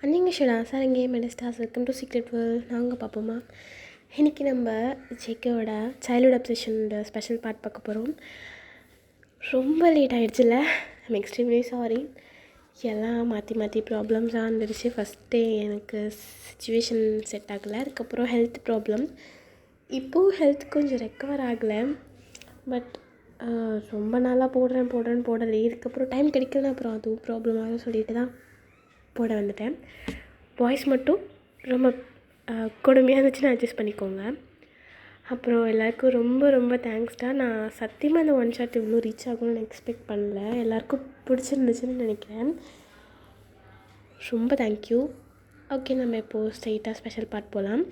அன்னிங்கஷடா sir இங்கே மெடஸ்டாஸ் welcome to secret world. நாங்கள் பார்ப்போமா? இன்றைக்கி நம்ம ஜேகேவோட சைல்டுஹுட் அப்சஷனோட ஸ்பெஷல் பார்ட் பார்க்க போகிறோம். ரொம்ப லேட் ஆகிடுச்சுல, ஐம் எக்ஸ்ட்ரீம்லி சாரி. எல்லாம் மாற்றி மாற்றி ப்ராப்ளம்ஸாக இருந்துருச்சு. ஃபஸ்ட்டே எனக்கு சுச்சுவேஷன் செட் ஆகலை, அதுக்கப்புறம் ஹெல்த் ப்ராப்ளம். இப்போது ஹெல்த் கொஞ்சம் ரெக்கவர் ஆகலை. பட் ரொம்ப நாளாக போடலை. இதுக்கப்புறம் டைம் கிடைக்கல, அப்புறம் அதுவும் ப்ராப்ளமாக சொல்லிட்டு தான் போட வந்துட்டேன். வாய்ஸ் மட்டும் ரொம்ப கொடுமையாக இருந்துச்சுன்னு அட்ஜஸ்ட் பண்ணிக்கோங்க. அப்புறம் எல்லாருக்கும் ரொம்ப ரொம்ப தேங்க்ஸ்டா. நான் சத்தியமாக அந்த ஒன் ஷாட் இவ்வளோ ரீச் ஆகும்னு எக்ஸ்பெக்ட் பண்ணல. எல்லாருக்கும் பிடிச்சிருந்துச்சுன்னு நினைக்கிறேன். ரொம்ப தேங்க்யூ. ஓகே, நம்ம இப்போது ஸ்ட்ரைட்டாக ஸ்பெஷல் பார்ட் போகலாம்.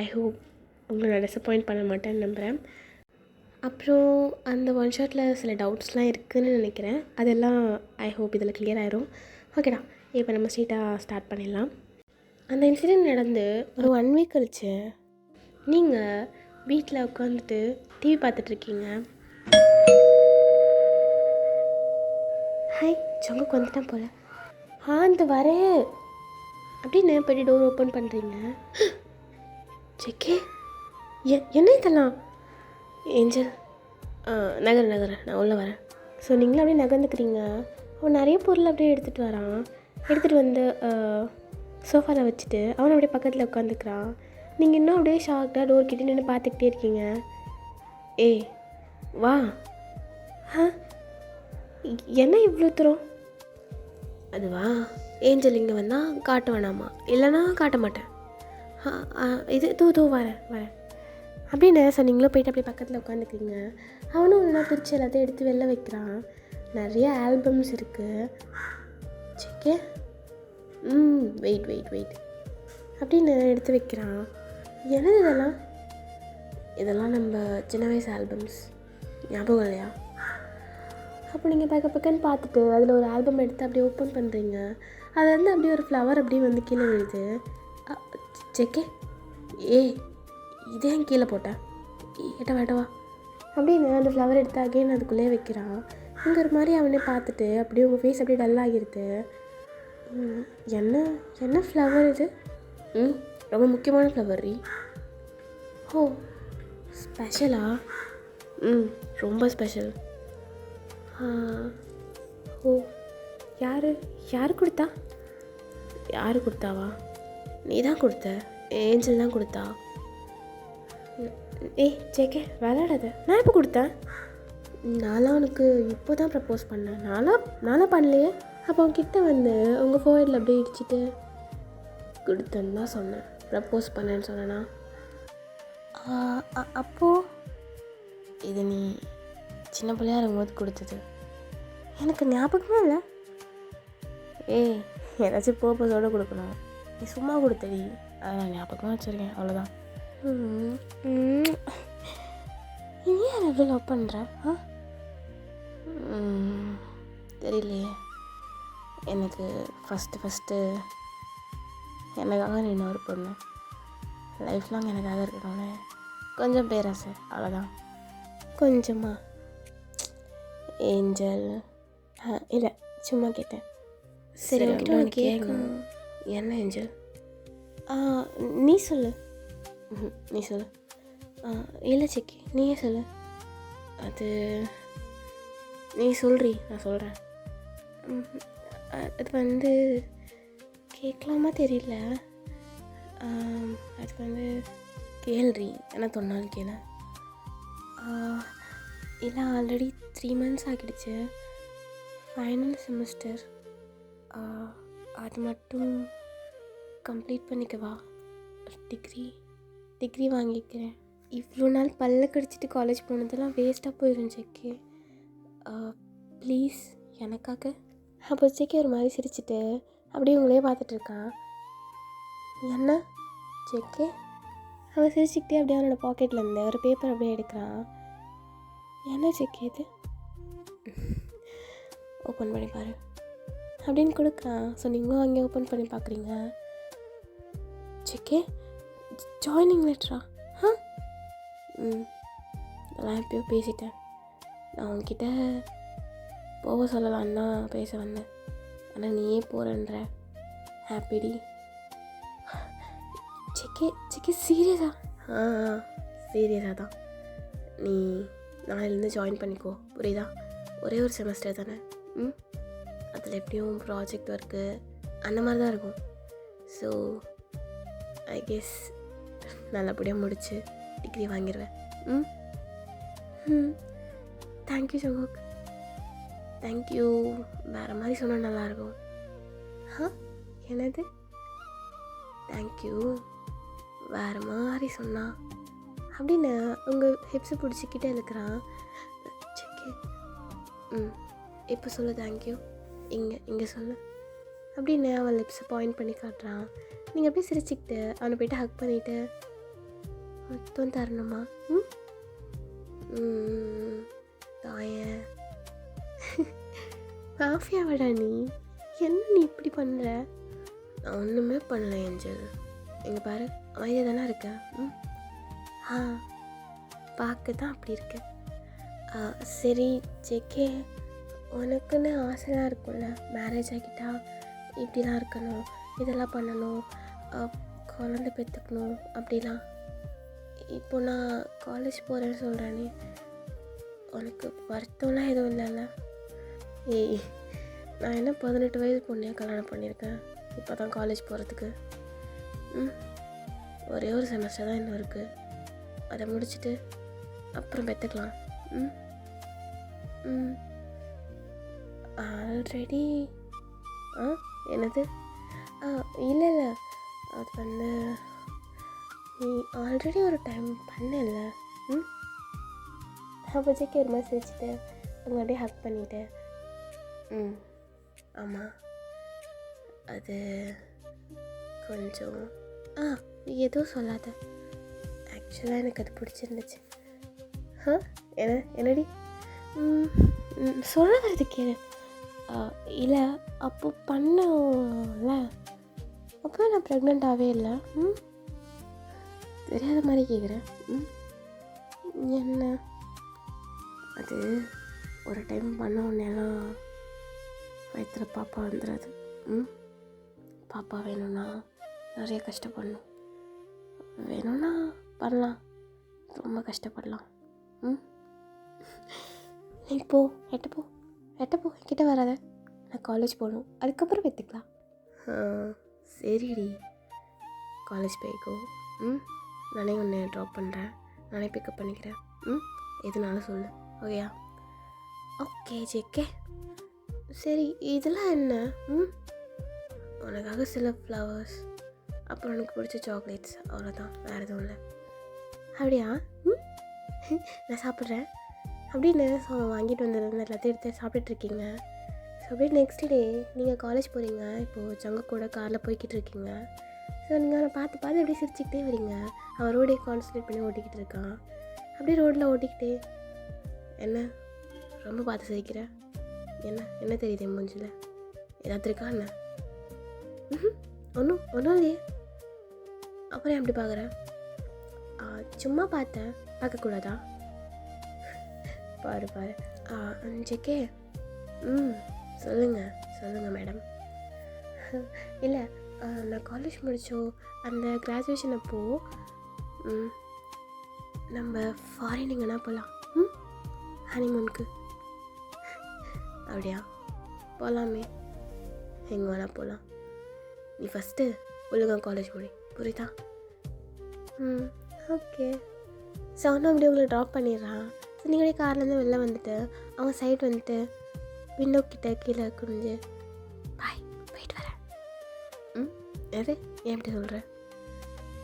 ஐ ஹோப் உங்களை நான் டிசப்பாயிண்ட் பண்ண மாட்டேன்னு நம்புகிறேன். அப்புறம் அந்த ஒன் ஷாட்டில் சில டவுட்ஸ்லாம் இருக்குதுன்னு நினைக்கிறேன். அதெல்லாம் ஐ ஹோப் இதில் கிளியர் ஆயிரும். ஓகேடா, இப்போ நம்ம ஸ்ட்ரைட்டாக ஸ்டார்ட் பண்ணிடலாம். அந்த இன்சிடெண்ட் நடந்து ஒரு 1 வீக் கழிச்சு நீங்கள் வீட்டில் உட்காந்துட்டு டிவி பார்த்துட்ருக்கீங்க. ஹாய், ஜொங்குக்கு வந்துட்டேன் போல். அந்த வரேன் அப்படின்னு போய்ட்டு டோர் ஓப்பன் பண்ணுறீங்க. செக்கே, என்ன இதெல்லாம்? ஏஞ்சல், நகர் நான் உள்ளே வரேன். ஸோ நீங்களும் அப்படியே நகர்ந்துக்கிறீங்க. அவன் நிறைய பொருள் அப்படியே எடுத்துகிட்டு வரான். எடுத்துகிட்டு வந்து சோஃபாவில் வச்சுட்டு அவனை அப்படியே பக்கத்தில் உட்காந்துக்கிறான். நீங்கள் இன்னும் அப்படியே ஷாக்டாக டோர் கிட்டே நின்று பார்த்துக்கிட்டே இருக்கீங்க. ஏய் வா. என்ன இவ்வளோ தூரம்? அதுவா, ஏஞ்சல் இங்கே வந்தால் காட்ட வேணாமா, இல்லைனா காட்ட மாட்டேன். இது தூ வரேன் அப்படின்னு சொன்னீங்களோ. போயிட்டு அப்படியே பக்கத்தில் உட்காந்துக்கிறீங்க. அவனும் ஒன்றா பிரித்து எல்லாத்தையும் எடுத்து வெளில வைக்கிறான். நிறைய ஆல்பம்ஸ் இருக்குது. செக்கே, வெயிட் அப்படின்னு எடுத்து வைக்கிறான். என்னது இதெல்லாம் நம்ம சின்ன வயசு ஆல்பம்ஸ், ஞாபகம் இல்லையா? அப்போ நீங்கள் பக்கன்னு பார்த்துட்டு அதில் ஒரு ஆல்பம் எடுத்து அப்படியே ஓப்பன் பண்ணுறீங்க. அது வந்து அப்படியே ஒரு ஃப்ளவர் அப்படியே வந்து கீழே விழுது. செக்கே, இதே கீழே போட்டேன், எட்டவா அப்படின்னு அந்த ஃப்ளவர் எடுத்து அகைன் அதுக்குள்ளே வைக்கிறான். இங்கே ஒரு மாதிரி அவனே பார்த்துட்டு அப்படியே உங்கள் ஃபேஸ் அப்படியே டல்லாகிடுது. என்ன ஃப்ளவர் இது? ரொம்ப முக்கியமான ஃப்ளவர் ரீ. ஓ, ஸ்பெஷலா? ரொம்ப ஸ்பெஷல். ஓ, யார் கொடுத்தா? யார் கொடுத்தாவா? நீ தான் கொடுத்த. ஏஞ்சல் தான் கொடுத்தா. ஜேகே, விளையாடாத. நான் எப்போ கொடுத்தேன்? நான்லாம் உனக்கு இப்போ தான் ப்ரப்போஸ் பண்ணேன். நானும் பண்ணலையே. அப்போ அவன்கிட்ட வந்து உங்கள் ஃபோர்ஹெட்டில் அப்படியே இடிச்சிட்டு கொடுத்தேன்னு தான் சொன்னேன். ப்ரப்போஸ் பண்ணேன்னு சொன்னேன்னா அப்போது இது நீ சின்ன பிள்ளையாக இருக்கும்போது கொடுத்தது எனக்கு ஞாபகமே இல்லை. ஏதாச்சும் பர்பஸோடு கொடுக்கணும். நீ சும்மா கொடுத்தடி, அதை நான் ஞாபகமாக வச்சுருக்கேன், அவ்வளோதான். நீ யார் எவ்வளோ லவ் பண்ணுற? தெரியலையே. எனக்கு ஃபஸ்ட்டு எனக்காக நீ இன்னொரு பொண்ணு லைஃப் லாங் எனக்காக இருக்கணும்னு கொஞ்சம் பேராசை, அவ்வளோதான். கொஞ்சமா? ஏஞ்சல், இல்லை சும்மா கேட்டேன். சரி, உனக்கு கேட்கும். என்ன ஏஞ்சல்? நீ சொல்லு. இல்லை செக்கி, நீயே சொல்லு. அது நீ சொல்றீ, நான் சொல்கிறேன். அது வந்து கேட்கலாமா தெரியல. அது வந்து கேள்றி, என்ன சொன்னாலும் கேள. இல்லை, ஆல்ரெடி 3 months ஆகிடுச்சு. ஃபைனல் செமஸ்டர், அது மட்டும் கம்ப்ளீட் பண்ணிக்கவா? டிகிரி வாங்கிக்கிறேன். இவ்வளோ நாள் பல்ல கடிச்சிட்டு காலேஜ் போனதெல்லாம் வேஸ்ட்டாக போயிடும் செக்கே. ப்ளீஸ் எனக்காக. அப்போ செக்கே ஒரு மாதிரி சிரிச்சிட்டு அப்படியே உங்களே பார்த்துட்ருக்கான். என்ன செக்கே? அவன் சிரிச்சுக்கிட்டே அப்படியே அவனோட பாக்கெட்டில் இருந்து ஒரு பேப்பர் அப்படியே எடுக்கிறான். என்ன செக்கே இது? ஓப்பன் பண்ணி பாரு அப்படின்னு கொடுக்குறான். ஸோ நீங்களும் அங்கே ஓப்பன் பண்ணி பார்க்குறீங்க. செக்கே, ஜாயினிங் லெட்டரா? நான் எப்பயோ பேசிட்டேன். நான் உன்கிட்ட போக சொல்லலான்னு தான் பேச வந்தேன். ஆனால் நீயே போகிறேன்ற. ஹாப்பிடி. சிக்கி சீரியஸா? ஆ சீரியஸாக தான். நீ நாளையிலேருந்து ஜாயின் பண்ணிக்கோ, புரியுதா? ஒரே ஒரு செமஸ்டர் தானே. அதில் எப்படியும் ப்ராஜெக்ட் ஒர்க்கு அந்த மாதிரி தான் இருக்கும். ஸோ ஐ கெஸ் நல்லபடியாக முடித்து டிகிரி வாங்கிடுவேன். Thank you Jungkook, thank you. வேறு மாதிரி சொன்னால் நல்லாயிருக்கும். என்னது தேங்க்யூ வேறு மாதிரி சொன்னா அப்படின்னு உங்கள் ஹிப்ஸை பிடிச்சிக்கிட்டே இருக்கிறான். சரி இப்போ சொல்லு தேங்க்யூ, இங்கே சொல்லு அப்படின்னு அவன் லிப்ஸை பாயிண்ட் பண்ணி காட்டுறான். நீங்கள் அப்படியே சிரிச்சுக்கிட்டு அவனை போய்ட்டு ஹக் பண்ணிவிட்டு மொத்தம் தரணுமா? தாயன் மாஃபியாவடா நீ. என்ன நீ இப்படி பண்ணுற? நான் ஒன்றுமே பண்ணல ஏஞ்சல். எங்கே பாரு, அமைதியாக தானே இருக்கேன். பார்க்க தான் அப்படி இருக்கு. சரி ஜேகே, உனக்குன்னு ஆசைலாம் இருக்கும்ல, மேரேஜ் ஆகிட்டா இப்படிலாம் இருக்கணும், இதெல்லாம் பண்ணணும், குழந்தை பெற்றுக்கணும் அப்படிலாம். இப்போ நான் காலேஜ் போகிறேன்னு சொல்கிறேனே, உனக்கு வருத்தம்லாம் எதுவும் இல்லைல்ல? ஏய், நான் என்ன 18 வயசு பொண்ணையாக கல்யாணம் பண்ணியிருக்கேன். இப்போ தான் காலேஜ் போகிறதுக்கு ஒரே ஒரு செமஸ்டர் தான் இன்னும் இருக்குது. அதை முடிச்சுட்டு அப்புறம் பெற்றுக்கலாம். ஆல்ரெடி என்னது? இல்லை அது வந்து நீ ஆல்ரெடி ஒரு டைம் பண்ணல. அப்போ ஜேக்கே ஒரு மாதிரி சிரிச்சுட்டு அங்கே அப்படியே ஹக் பண்ணிவிட்டு ஆமாம், அது கொஞ்சம் நீ எதுவும் சொல்லாத. ஆக்சுவலாக எனக்கு அது பிடிச்சிருந்துச்சு. என்னடி சொல்ல வரது கேளு. இல்லை அப்போ பண்ணல, அப்போ நான் ப்ரெக்னெண்ட்டாகவே இல்லை. தெரியாத மாதிரி கேட்குறேன். என்ன அது ஒரு டைம் பண்ண உடனேலாம் வயிற்றில் பாப்பா வந்துடாது. பாப்பா வேணும்னா நிறைய கஷ்டப்படணும். வேணும்னா பண்ணலாம், ரொம்ப கஷ்டப்படலாம். நீ போ, எட்டப்போ என்கிட்ட வராத. நான் காலேஜ் போகணும், அதுக்கப்புறம் பெற்றுக்கலாம். சரிடி, காலேஜ் போய்க்கோ. நானே உன்னை ட்ராப் பண்ணுறேன், நானே பிக்கப் பண்ணிக்கிறேன். எதுனாலும் சொல்லு, ஓகேயா? Okay JK. சரி, இதெல்லாம் என்ன? உனக்காக சில ஃப்ளவர்ஸ், அப்புறம் எனக்கு பிடிச்ச சாக்லேட்ஸ், அவ்வளோதான், வேறு எதுவும் இல்லை. அப்படியா? நான் சாப்பிட்றேன் அப்படின்னு வாங்கிட்டு வந்துடுறேன். எல்லாத்தையும் எடுத்து சாப்பிட்டுட்ருக்கீங்க. ஸோ அப்படியே நெக்ஸ்ட் டே நீங்கள் காலேஜ் போகிறீங்க. இப்போது ஜங்க கூட காரில் போய்கிட்டு இருக்கீங்க. ஸோ நீங்கள் அவனை பார்த்து அப்படியே சிரிச்சுக்கிட்டே வரீங்க. அவன் ரோடே கான்சன்ட்ரேட் பண்ணி ஓட்டிக்கிட்டு இருக்கான். அப்படியே ரோட்டில் ஓட்டிக்கிட்டே, என்ன ரொம்ப பார்த்து சிரிக்கிற? என்ன தெரியுது என் மூஞ்சில்? ஏதாவது இருக்கா என்ன? ஒன்றும் இல்லையே. அப்புறம் எப்படி பார்க்குறேன்? சும்மா பார்த்தேன், பார்க்கக்கூடாதா? பாரு ஜேகே. சொல்லுங்கள் மேடம். இல்லை, நான் காலேஜ் முடித்தோம், அந்த கிராஜுவேஷன் அப்போது நம்ம ஃபாரின் எங்கன்னா போகலாம், ஹனிமூனுக்கு. அப்படியா? போகலாமே, எங்கே வேணால் போகலாம். நீ ஃபஸ்ட்டு ஒழுங்காக காலேஜ் முடி, புரியுதா? ஓகே. ஸோ அவனும் அப்படியே உங்களை ட்ராப் பண்ணிடுறான். ஸோ நீங்களே கார்லேருந்து வெளில வந்துட்டு அவங்க சைட் வந்துட்டு விண்டோ கிட்ட கீழே குனிஞ்சு போயிட்டு வரேன். எது ஏன் எப்படி சொல்கிறேன்?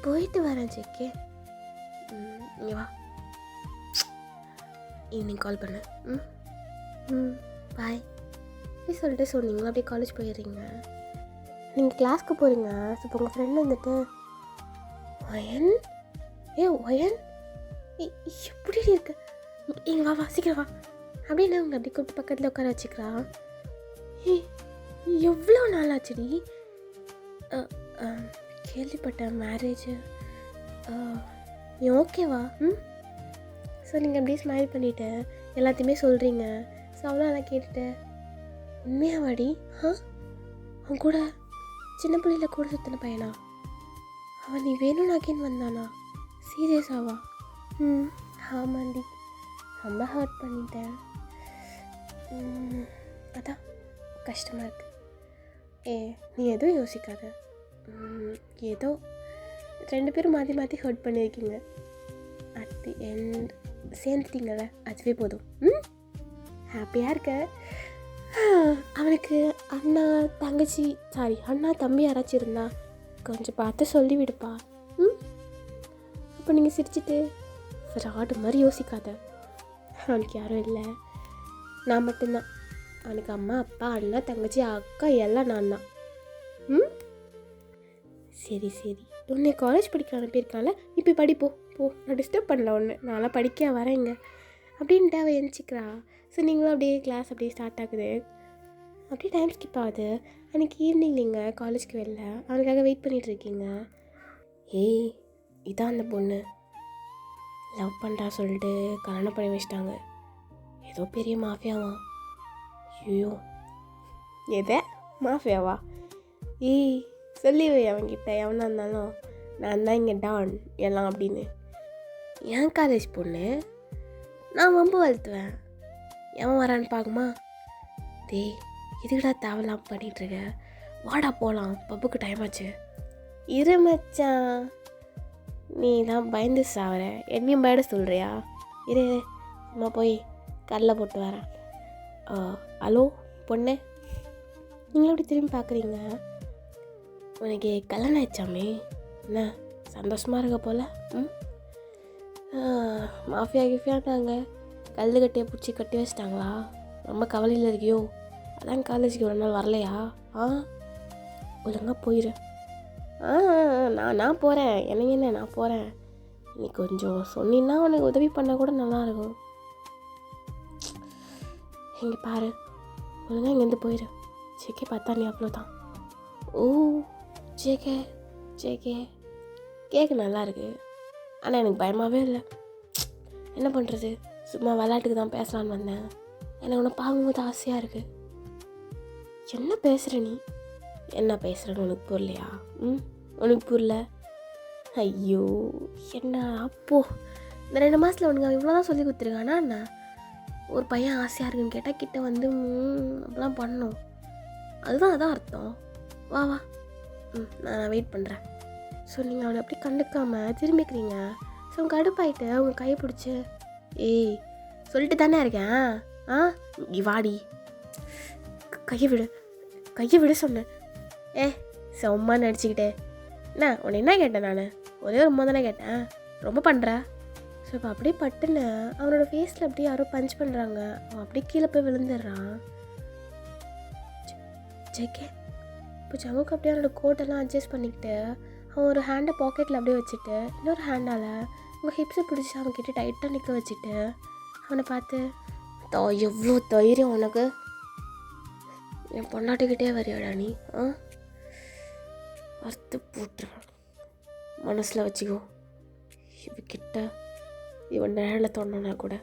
போயிட்டு வரேன் ஜேகே. இங்கே வா, ஈவினிங் கால் பண்ணு. பாய் அப்படி சொல்லிட்டு சொன்னீங்களா, அப்படியே காலேஜ் போயிடுறீங்க. நீங்கள் கிளாஸ்க்கு போகிறீங்க. ஸோ இப்போ உங்கள் ஃப்ரெண்டு வந்துட்டு ஒயன் எப்படி இருக்கு, இங்கே வா சீக்கிரம் வா அப்படின்னு அவங்க அப்படி கூப்பிட்டு பக்கத்தில் உட்கார வச்சுக்கிறா. எவ்வளோ நாள் ஆச்சுடி? கேள்விப்பட்டேன் மேரேஜு. நீ ஓகேவா? ஸோ நீங்கள் அப்படியே ஸ்மைல் பண்ணிவிட்டு எல்லாத்தையுமே சொல்கிறீங்க. ஸோ அவ்வளோ நல்லா கேட்டுட்டு, உண்மையாவாடி? அவன் கூட சின்ன பிள்ளையில கூட சுற்றின பையனா? அவன் நீ வேணும்னு அகேன் வந்தானா? சீரியஸாவா? ஆமாண்டி, ரொம்ப ஹர்ட் பண்ணிட்டேன். அதான் கஷ்டமாக இருக்குது. நீ எதுவும் யோசிக்காத. ஏதோ 2 பேரும் மாற்றி மாற்றி ஹர்ட் பண்ணியிருக்கீங்க. அட் தி எண்ட் சேர்ந்துட்டீங்கள, அதுவே போதும். ஹாப்பியாக இருக்க. அவனுக்கு அண்ணா தம்பி யாராச்சும் இருந்தா கொஞ்சம் பார்த்து சொல்லி விடுப்பா. அப்போ நீங்கள் சிரிச்சிட்டு ஃப்ராடு மாதிரி யோசிக்காத. அவனுக்கு யாரும் இல்லை, நான் மட்டும்தான். அவனுக்கு அம்மா, அப்பா, அண்ணா, தங்கச்சி, அக்கா எல்லாம் நான் தான். சரி உன்னை காலேஜ் படிக்க அனுப்பியிருக்கான்ல, இப்போ படிப்போ போ, நான் டிஸ்டர்ப் பண்ணல ஒன்று, நான்லாம் படிக்க வரேங்க அப்படின்ட்டு அவள் எழுச்சிக்கிறா. ஸோ நீங்களும் அப்படியே கிளாஸ் அப்படியே ஸ்டார்ட் ஆகுது. அப்படியே டைம் ஸ்கிப் ஆகுது. அன்றைக்கி ஈவினிங் நீங்கள் காலேஜ்க்கு வெளில அவனுக்காக வெயிட் பண்ணிகிட்ருக்கீங்க. இதான் அந்த பொண்ணு லவ் பண்ணுறா சொல்லிட்டு கல்யாணம் பண்ணி வச்சிட்டாங்க. ஏதோ பெரிய மாஃபியாவா? ஐயோ, எதை மாஃபியாவா? சொல்லிவே அவன்கிட்ட, எவனா இருந்தாலும் நான் தான் இங்கே டான் எல்லாம் அப்படின்னு. என் காலேஜ் பொண்ணு, நான் வம்பு வளர்த்துவேன். எவன் வரான்னு பார்க்குமா? இதுக்கடா தேவலாம் பண்ணிகிட்ருக்க, வாடா போகலாம், பப்புக்கு டைம் ஆச்சு. இரு மச்சான், நீ தான் பயந்து சாவற, என்னையும் பயட சொல்கிறியா? இரு அம்மா போய் கடலை போட்டு வரேன். ஹலோ பொண்ணு, நீங்களும் அப்படி திரும்பி பார்க்குறீங்க. உனக்கு கல்யாணம் ஆயிடுச்சாமே, என்ன சந்தோஷமாக இருக்க போல்? மாஃபியா கிஃபியாட்டாங்க, கல் கட்டியை பிடிச்சி கட்டி வச்சிட்டாங்களா? ரொம்ப கவலையில் இருக்கியோ? அதான் காலேஜுக்கு ஒரு நாள் வரலையா? ஒழுங்காக போயிடு. நான் போகிறேன், எனக்கு என்ன, நான் போகிறேன். நீ கொஞ்சம் சொன்னீன்னா உனக்கு உதவி பண்ணால் கூட நல்லாயிருக்கும். இங்கே பாரு, ஒழுங்காக இங்கேருந்து போயிடு. ஜேகே பார்த்தா நீ அவ்வளோதான். ஜேகே கேட்க நல்லா இருக்கு, ஆனால் எனக்கு பயமாகவே இல்லை. என்ன பண்ணுறது, சும்மா விளையாட்டுக்கு தான் பேசலான்னு வந்தேன். எனக்கு உன்னை பார்க்கும்போது ஆசையாக இருக்குது. என்ன பேசுகிற நீ? என்ன பேசுகிறேன்னு உனக்கு புரியலையா? உனக்கு புரியல? ஐயோ என்ன அப்போது இந்த 2 மாதத்தில் உனக்கு அவன் இவ்வளோ தான் சொல்லி கொடுத்துருக்கானா என்ன? ஒரு பையன் ஆசையாக இருக்குன்னு கேட்டால் கிட்ட வந்து அப்படிலாம் பண்ணணும். அதான் அர்த்தம். வா நான் வெயிட் பண்ணுறேன். ஸோ நீங்கள் அவனை அப்படி கண்டுக்காமல் திரும்பிக்கிறீங்க. ஸோ அவங்க கடுப்பாயிட்டு அவங்க கையை பிடிச்சி, சொல்லிட்டு தானே இருக்கேன், வாடி, கையை விட சொன்னேன். சும்மா நடிச்சுக்கிட்டே என்ன, உன்னை என்ன கேட்டேன் நான்? ஒரே ஒரு தானே கேட்டேன், ரொம்ப பண்ணுற. ஸோ இப்போ அப்படியே பட்டுன்னு அவனோட ஃபேஸில் அப்படியே யாரோ பஞ்ச் பண்ணுறாங்க. அவன் அப்படியே கீழே போய் விழுந்துடுறான். ஜேகே இப்போ ஜங்குக்கு அப்படியே அவனோட கோட்டெல்லாம் அட்ஜஸ்ட் பண்ணிக்கிட்டு அவன் ஒரு ஹேண்டை பாக்கெட்டில் அப்படியே வச்சுட்டு இன்னொரு ஹேண்டால் உங்கள் ஹிப்ஸை பிடிச்சி அவன்கிட்ட டைட்டாக நிற்க வச்சுட்டு அவனை பார்த்து, எவ்வளோ தைரியம் உனக்கு, என் பொண்டாட்டிக்கிட்டே வரியாடா நீ? வறுத்து போட்டுருவேன், மனசில் வச்சுக்கோ. இவகிட்ட இவன் நிழலை தோணுனா கூட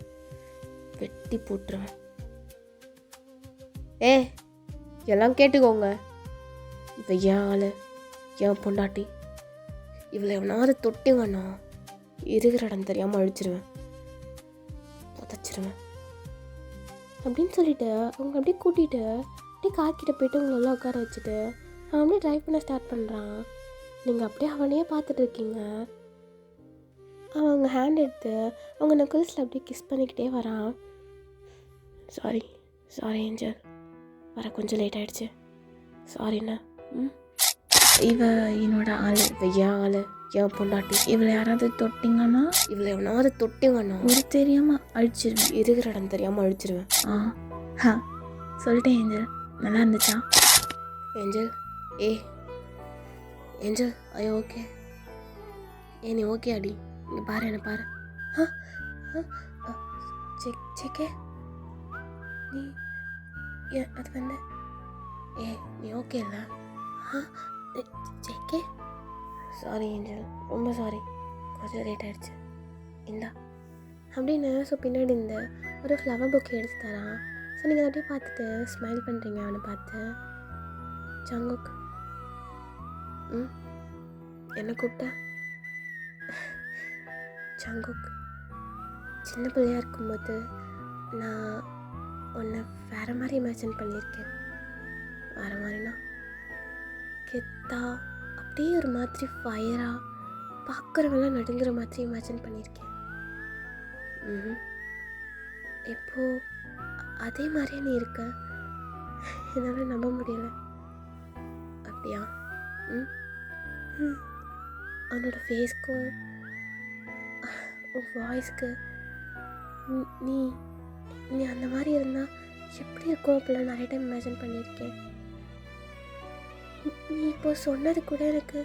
வெட்டி போட்டுருவேன். எல்லாம் கேட்டுக்கோங்க, இவ ஏன் ஆள், என் பொண்டாட்டி. இவளை எவனாவது தொட்டிங்கன்னா இருக்கிற இடம் தெரியாமல் அழிச்சிருவேன், புதைச்சிருவேன் அப்படின்னு சொல்லிட்டு அவங்க அப்படியே கூட்டிகிட்டு அப்படியே காக்கிட்ட போய்ட்டு உங்களெல்லாம் உட்கார வச்சுட்டு அவன் அப்படியே ட்ரைவ் பண்ண ஸ்டார்ட் பண்ணுறான். நீங்கள் அப்படியே அவனையே பார்த்துட்டு இருக்கீங்க. அவன் அவங்க ஹேண்ட் எடுத்து அவங்க நக்கிள்ஸில் அப்படியே கிஸ் பண்ணிக்கிட்டே வரான். சாரி ஏஞ்சல், வர கொஞ்சம் லேட் ஆகிடுச்சு, சாரிண்ணா. இவ என்னோட ஆள், என் ஆள், என் பொண்டாட்டி. இவளை யாராவது தொட்டிங்கன்னா, இவளை எவனாவது தொட்டிங்கன்னா ஒரு தெரியாமல் அழிச்சிருவேன், இருக்கிற இடம் தெரியாமல் அழிச்சிருவேன். சொல்லிட்டேன் ஏஞ்சல், நல்லா இருந்துச்சா? ஏஞ்சல் ஏஞ்சல் ஐயோ ஓகே. நீ ஓகே அடி, இங்கே பாரு, என்ன பாரு. ஜேகே நீ அது வந்து நீ ஓகே இல்லை? ஜேகே சாரி ஏஞ்சல், ரொம்ப சாரி, கொஞ்சம் லேட் ஆகிடுச்சு, இந்தா அப்படின்னு. ஸோ பின்னாடி இந்த ஒரு ஃப்ளவர் புக்கை எடுத்து தரான். ஸோ நீங்கள் அப்படியே பார்த்துட்டு ஸ்மைல் பண்ணுறீங்க அவனை பார்த்து. ஜங்குக் ம் என்ன கூப்பிட்ட? ஜங்குக், சின்ன பிள்ளையா இருக்கும்போது நான் உன்னை வேறு மாதிரி இமேஜின் பண்ணியிருக்கேன். வேறு மாதிரினா கெத்தா, அப்படியே ஒரு மாதிரி ஃபயராக, பார்க்குறவங்களாம் நடுங்கிற மாதிரி இமேஜின் பண்ணியிருக்கேன். இப்போது அதே மாதிரியே நீ இருக்க. என்னால் நம்ப முடியலை. அப்படியா? அவனோட ஃபேஸ்க்கும் உன் வாய்ஸ்க்கு நீ நீ அந்த மாதிரி இருந்தால் எப்படி இருக்கும் அப்படிலாம் நிறைய டைம் இமேஜின் பண்ணியிருக்கேன். நீ இப்போ சொன்னது கூட எனக்கு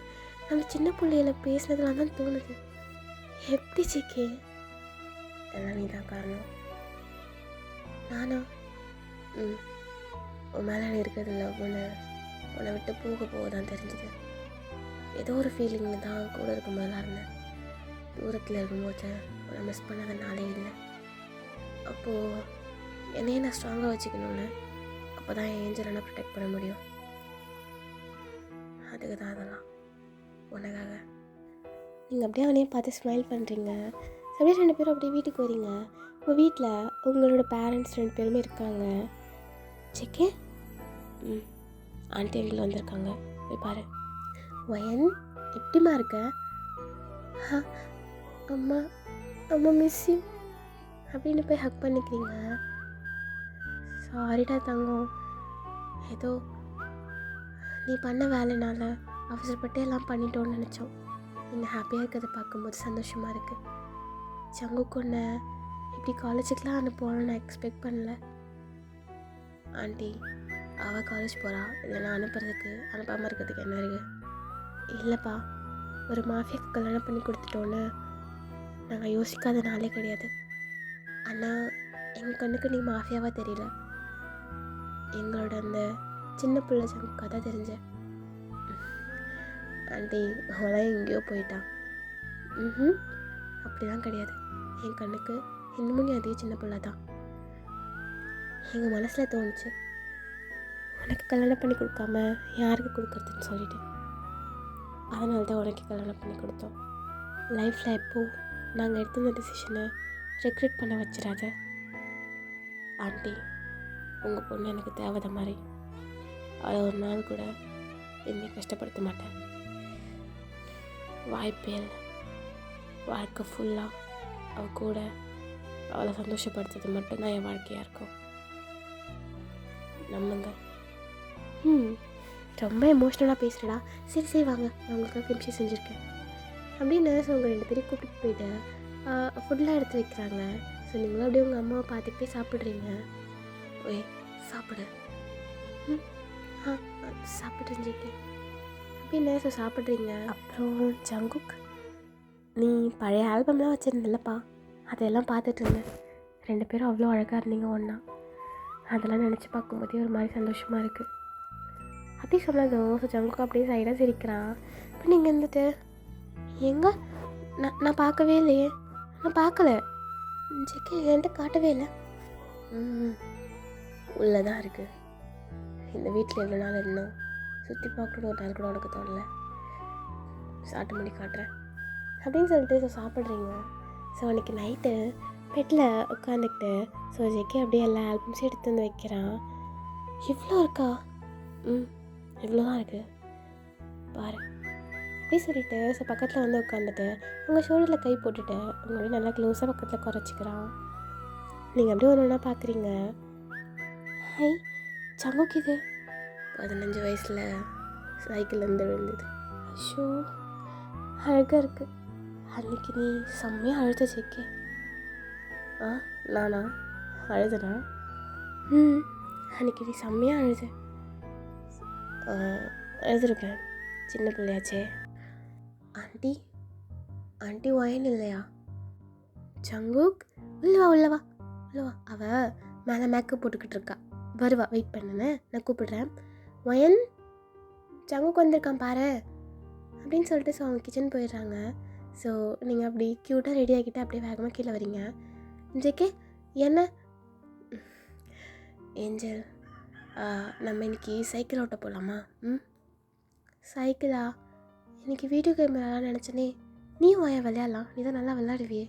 நம்ம சின்ன பிள்ளையில பேசுனதுலாம் தான் தோணுது. எப்படி சிக்கே? எல்லாம் நீ தான் காரணம். நானா? உன் மேலே இருக்கிறது லவ்னு உன்னை விட்டு போக தான் தெரிஞ்சுது. ஏதோ ஒரு ஃபீலிங் தான் கூட இருக்கும்போதெல்லாம் இருந்தேன். தூரத்தில் இருக்கும்போது உன்னை மிஸ் பண்ணதுனாலே இல்லை. அப்போது என்னையே நான் ஸ்ட்ராங்காக வச்சுக்கணும்னு, அப்போ தான் என் ஏஞ்சலை நான் ப்ரொடெக்ட் பண்ண முடியும். அதுக்கு தான் அதெல்லாம் உனக்காக. நீங்கள் அப்படியே அவனையே பார்த்து ஸ்மைல் பண்ணுறீங்க. அப்படியே 2 பேரும் அப்படியே வீட்டுக்கு வரீங்க. உங்கள் வீட்டில் உங்களோட பேரண்ட்ஸ் 2 பேருமே இருக்காங்க. செக்கே? ஆண்டி எங்களை வந்திருக்காங்க. போய் பாரு. வயன், எப்படிமா இருக்க? அம்மா அம்மா மிஸ் யூ அப்படின்னு போய் ஹக் பண்ணிக்கிறீங்க. சாரிடா தங்கம், ஏதோ நீ பண்ண வேலைனால அவசரப்பட்டு எல்லாம் பண்ணிட்டோன்னு நினச்சோம். நீங்கள் ஹாப்பியாக இருக்கிறத பார்க்கும்போது சந்தோஷமாக இருக்குது. ஜங்குக்கு ஒன்று இப்படி காலேஜுக்கெலாம் அனுப்புவான்னு நான் எக்ஸ்பெக்ட் பண்ணல. ஆண்டி, அவள் காலேஜ் போகிறா, இல்லைன்னா அனுப்பாமல் இருக்கிறதுக்கு என்ன இருக்குது? இல்லைப்பா, ஒரு மாஃபியாவுக்கு கல்யாணம் பண்ணி கொடுத்துட்டோன்னு நாங்கள் யோசிக்காத நாளே கிடையாது. ஆனால் எங்கள் கண்ணுக்கு நீ மாஃபியாவாக தெரியல. எங்களோட அந்த சின்ன பிள்ளை ஜங்குக்காக தான் தெரிஞ்ச. ஆண்டி, அவளாம் எங்கேயோ போயிட்டான். அப்படிலாம் கிடையாது. என் கண்ணுக்கு இன்னமும் நீ அதே சின்ன பிள்ளை தான். எங்கள் மனசில் தோணுச்சு, உனக்கு கல்யாணம் பண்ணி கொடுக்காம யாருக்கு கொடுக்கறதுன்னு சொல்லிட்டு, அதனால தான் உனக்கு கல்யாணம் பண்ணி கொடுத்தோம். லைஃப்பில் எப்போது நாங்கள் எடுத்த டிசிஷனை ரெக்ரெட் பண்ண வச்சிடாத ஆண்டி. உங்கள் பொண்ணு எனக்கு தேவைத மாதிரி. அவளை ஒரு நாள் கூட என்னை கஷ்டப்படுத்த மாட்டேன். வாய்ப்பே இல்லை. வாழ்க்கை ஃபுல்லாக அவள் கூட அவளை சந்தோஷப்படுத்துறது மட்டும்தான் என் வாழ்க்கையாக இருக்கும். நம்புங்க. ரொம்ப எமோஷ்னலாக பேசுகிறடா. சரி வாங்க, நான் உங்களுக்காக கிம்ச்சி செஞ்சுருக்கேன் அப்படின்னு உங்கள் 2 பேரையும் கூப்பிட்டு போயிட்டு ஃபுட்டெலாம் எடுத்து வைக்கிறாங்க. ஸோ நீங்களும் அப்படியே உங்கள் அம்மாவை பார்த்துக்கிட்டே சாப்பிட்றீங்க. ஓய், சாப்பிடு. சாப்பிட்டுருந்துருக்கேன் அப்படின்னு. ஸோ சாப்பிட்றீங்க. அப்புறம் ஜங்குக், நீ பழைய ஆல்பம்லாம் வச்சுருந்தல்லப்பா, அதெல்லாம் பார்த்துட்டு இருந்தேன். 2 பேரும் அவ்வளோ அழகாக இருந்தீங்க ஒன்றா. அதெல்லாம் நினச்சி பார்க்கும்போதே ஒரு மாதிரி சந்தோஷமாக இருக்குது. அப்படி சொன்னதும் ஸோ ஜங்குக்கு அப்படியே சைடாக சிரிக்கிறான். இப்போ நீங்கள் இருந்துட்டு எங்கே? நான் பார்க்கவே இல்லையே. நான் பார்க்கல. ஜெக்கி என்கிட்ட காட்டவே இல்லை. உள்ளே தான் இருக்குது. இந்த வீட்டில் எவ்வளோ நாள் இருந்தோம், சுற்றி பார்க்கணும் ஒரு நாள் கூட உனக்கு தோணல. சாப்பிட்டு முடி காட்டுறேன் அப்படின்னு சொல்லிட்டு ஸோ சாப்பிட்றீங்க. ஸோ அன்றைக்கி நைட்டு பெட்டில் உட்காந்துக்கிட்டு ஸோ ஜெக்கி அப்படியே எல்லா ஆல்பம்ஸும் எடுத்து வந்து வைக்கிறான். இவ்வளோ இருக்கா? இவ்வளோ தான் இருக்குது பாரு அப்படி சொல்லிவிட்டு ஸோ பக்கத்தில் வந்து உட்காந்துட்டு உங்கள் ஷோல்டரில் கை போட்டுட்டு உங்களுடைய நல்லா க்ளோஸாக பக்கத்தில் குறைச்சிக்கிறான். நீங்கள் அப்படியே ஒன்று ஒன்றா பார்க்குறீங்க. ஹை, ஜங்குக் இது 15 வயசில் சைக்கிள்லேருந்து விழுந்தது. ஷோ அழகாக இருக்குது. அன்றைக்கி நீ செம்மையாக அழுத ஜெக்கி. நானா அழுதுனா? அன்றைக்கி நீ செம்மையாக அழுதுருப்பேன், சின்ன பிள்ளையாச்சே. ஆண்டி ஒயன் இல்லையா? ஜங்குக், உள்ளவா. அவள் மேலே மேக்கப் போட்டுக்கிட்டு இருக்கா, வருவா, வெயிட் பண்ணுன்னு, நான் கூப்பிடுறேன். ஒயன், ஜங்குக் வந்திருக்கான் பாரு அப்படின்னு சொல்லிட்டு ஸோ அவங்க கிச்சன் போயிடுறாங்க. ஸோ நீங்கள் அப்படி க்யூட்டாக ரெடி ஆகிட்டு அப்படியே வேகமாக கீழே வரீங்க. ஜெக்கே, என்ன? ஏஞ்சல், நம்ம இன்னைக்கு சைக்கிள் ஓட்ட போகலாமா? சைக்கிளா? இன்றைக்கி வீடியோ கேம் விளையாடலாம்னு நினச்சனே. நீயும் வாயா விளையாடலாம், நீ தான் நல்லா விளையாடுவியே.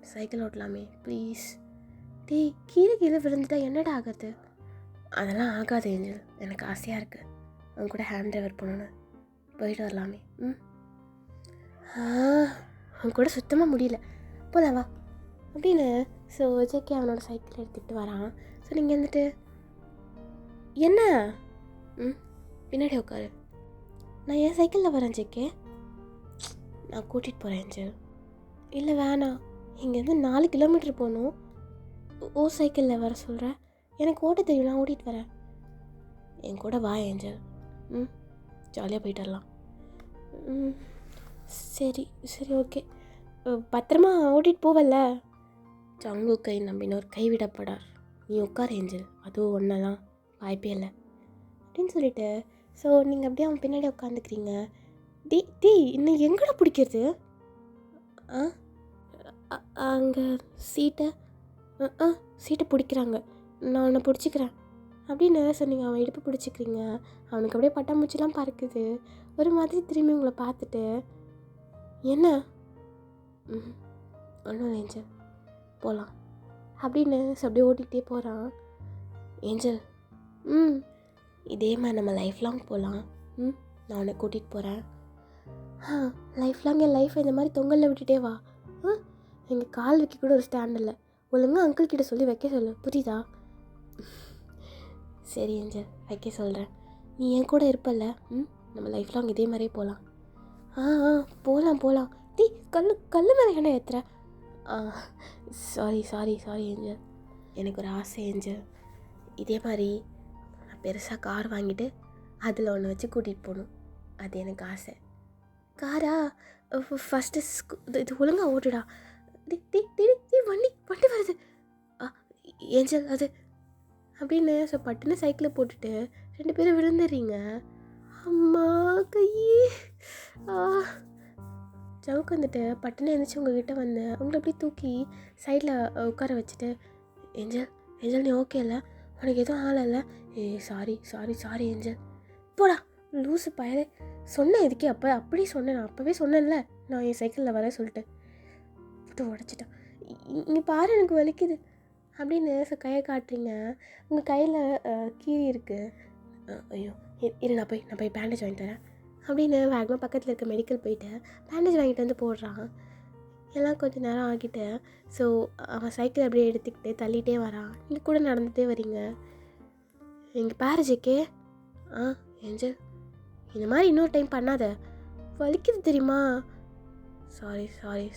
Cycle ஓட்டலாமே please. டேய், கீழே கீழே விழுந்துட்டா என்னடா ஆகுது? அதெல்லாம் ஆகாது ஏஞ்சல், எனக்கு ஆசையாக இருக்குது அவங்க கூட ஹேண்ட் டிரைவர் போகணுன்னு. போயிட்டு வரலாமே. அவங்க கூட சுத்தமாக முடியல, போகலாம் வா அப்படின்னு. ஸோ ஜேகே அவனோட சைக்கிளை எடுத்துகிட்டு வரான். ஸோ நீங்கள் வந்துட்டு என்ன பின்னாடி உட்காரு. நான் என் சைக்கிளில் வரேன் ஜேகே, நான் கூட்டிகிட்டு போகிறேன் ஏஞ்சல். இல்லை வேணாம், இங்கேருந்து 4 கிலோமீட்டர் போகணும். ஓ சைக்கிளில் வர சொல்கிறேன், எனக்கு ஓட்ட தெரியும், நான் ஓட்டிகிட்டு வரேன். என் கூட வா ஏஞ்சல். ஜாலியாக போயிட்டு வரலாம். சரி சரி ஓகே, பத்திரமா ஓட்டிகிட்டு போவல்ல. சங்கு கை நம்பினோர் கைவிடப்படார், நீ உட்கார் ஏஞ்சல், அதுவும் ஒன்றெல்லாம் வாய்ப்பே இல்லை அப்படின்னு சொல்லிட்டு. ஸோ நீங்கள் அப்படியே அவன் பின்னாடி உட்காந்துக்கிறீங்க. டீ இன்னும் எங்கடா பிடிக்கிறது? அங்கே சீட்டை பிடிக்கிறாங்க, நான் உன்னை பிடிச்சிக்கிறேன் அப்படின்னு சொன்னீங்க. அவன் இடுப்பு பிடிச்சிக்கிறீங்க. அவனுக்கு அப்படியே பட்டாம்பூச்சிலாம் பறக்குது. ஒரு மாதிரி திரும்பி உங்களை பார்த்துட்டு, என்ன ஒன்றும் ஏஞ்சல் போகலாம் அப்படின்னு அப்படியே ஓட்டிகிட்டே போகிறான். ஏஞ்சல் இதே மாதிரி நம்ம லைஃப் லாங் போகலாம். நான் உன்னை கூட்டிகிட்டு போகிறேன். லைஃப் லாங் என் லைஃப்பை இந்த மாதிரி தொங்கலில் விட்டுட்டே வா. எங்கள் கால் வைக்க கூட ஒரு ஸ்டாண்ட் இல்லை, ஒழுங்காக அங்கிள் கிட்ட சொல்லி வைக்க சொல்லு, புரியுதா? சரி ஏஞ்சல், வைக்க சொல்கிறேன். நீ என் கூட இருப்பல்ல, நம்ம லைஃப் லாங் இதே மாதிரியே போகலாம். போகலாம். டீ கல் மேலே என்ன ஏற்றுற? சாரி ஏஞ்சல், எனக்கு ஒரு ஆசை ஏஞ்சல். இதே மாதிரி நான் பெருசாக கார் வாங்கிட்டு அதில் ஒன்று வச்சு கூட்டிகிட்டு போகணும், அது எனக்கு ஆசை. காரா? ஃபஸ்ட்டு இது ஒழுங்காக ஓட்டுடா. வண்டி வருது ஏஞ்சல் அது அப்படின்னு. ஸோ பட்டுன்னு சைக்கிளை போட்டுட்டு 2 பேரும் விழுந்துடுறீங்க. அம்மா கையே. ஜவுக்கு வந்துட்டு பட்டுன்னு எழுந்திரிச்சு உங்ககிட்ட வந்து உங்களை அப்படியே தூக்கி சைடில் உட்கார வச்சுட்டு, ஏஞ்சல் நீ ஓகே இல்லை, உனக்கு எதுவும் ஆளல? Sorry angel. போடா லூஸு பயலே, சொன்னேன் இதுக்கே அப்படி சொன்னேன், நான் அப்போவே சொன்னேன்ல நான் என் சைக்கிளில் வரேன் சொல்லிட்டு விட்டு உடச்சிட்டேன். இங்கே பாரு எனக்கு வலிக்குது அப்படின்னு கையை காட்டுறீங்க. உங்கள் கையில் கீறி இருக்குது. ஐயோ இரு, நான் போய் பேண்டேஜ் வாங்கிட்டு வரேன் அப்படின்னு வேகமாக பக்கத்தில் இருக்க மெடிக்கல் போயிட்டு பேண்டேஜ் வாங்கிட்டு வந்து போடுறான். எல்லாம் கொஞ்சம் நேரம் ஆகிட்டு. ஸோ அவன் சைக்கிள் அப்படியே எடுத்துக்கிட்டு தள்ளிகிட்டே வரான். நீங்கள் கூட நடந்துகிட்டே வரீங்க. இங்கே பாரு ஜேகே. ஏஞ்சல் இந்த மாதிரி இன்னொரு டைம் பண்ணாத, வலிக்குது தெரியுமா?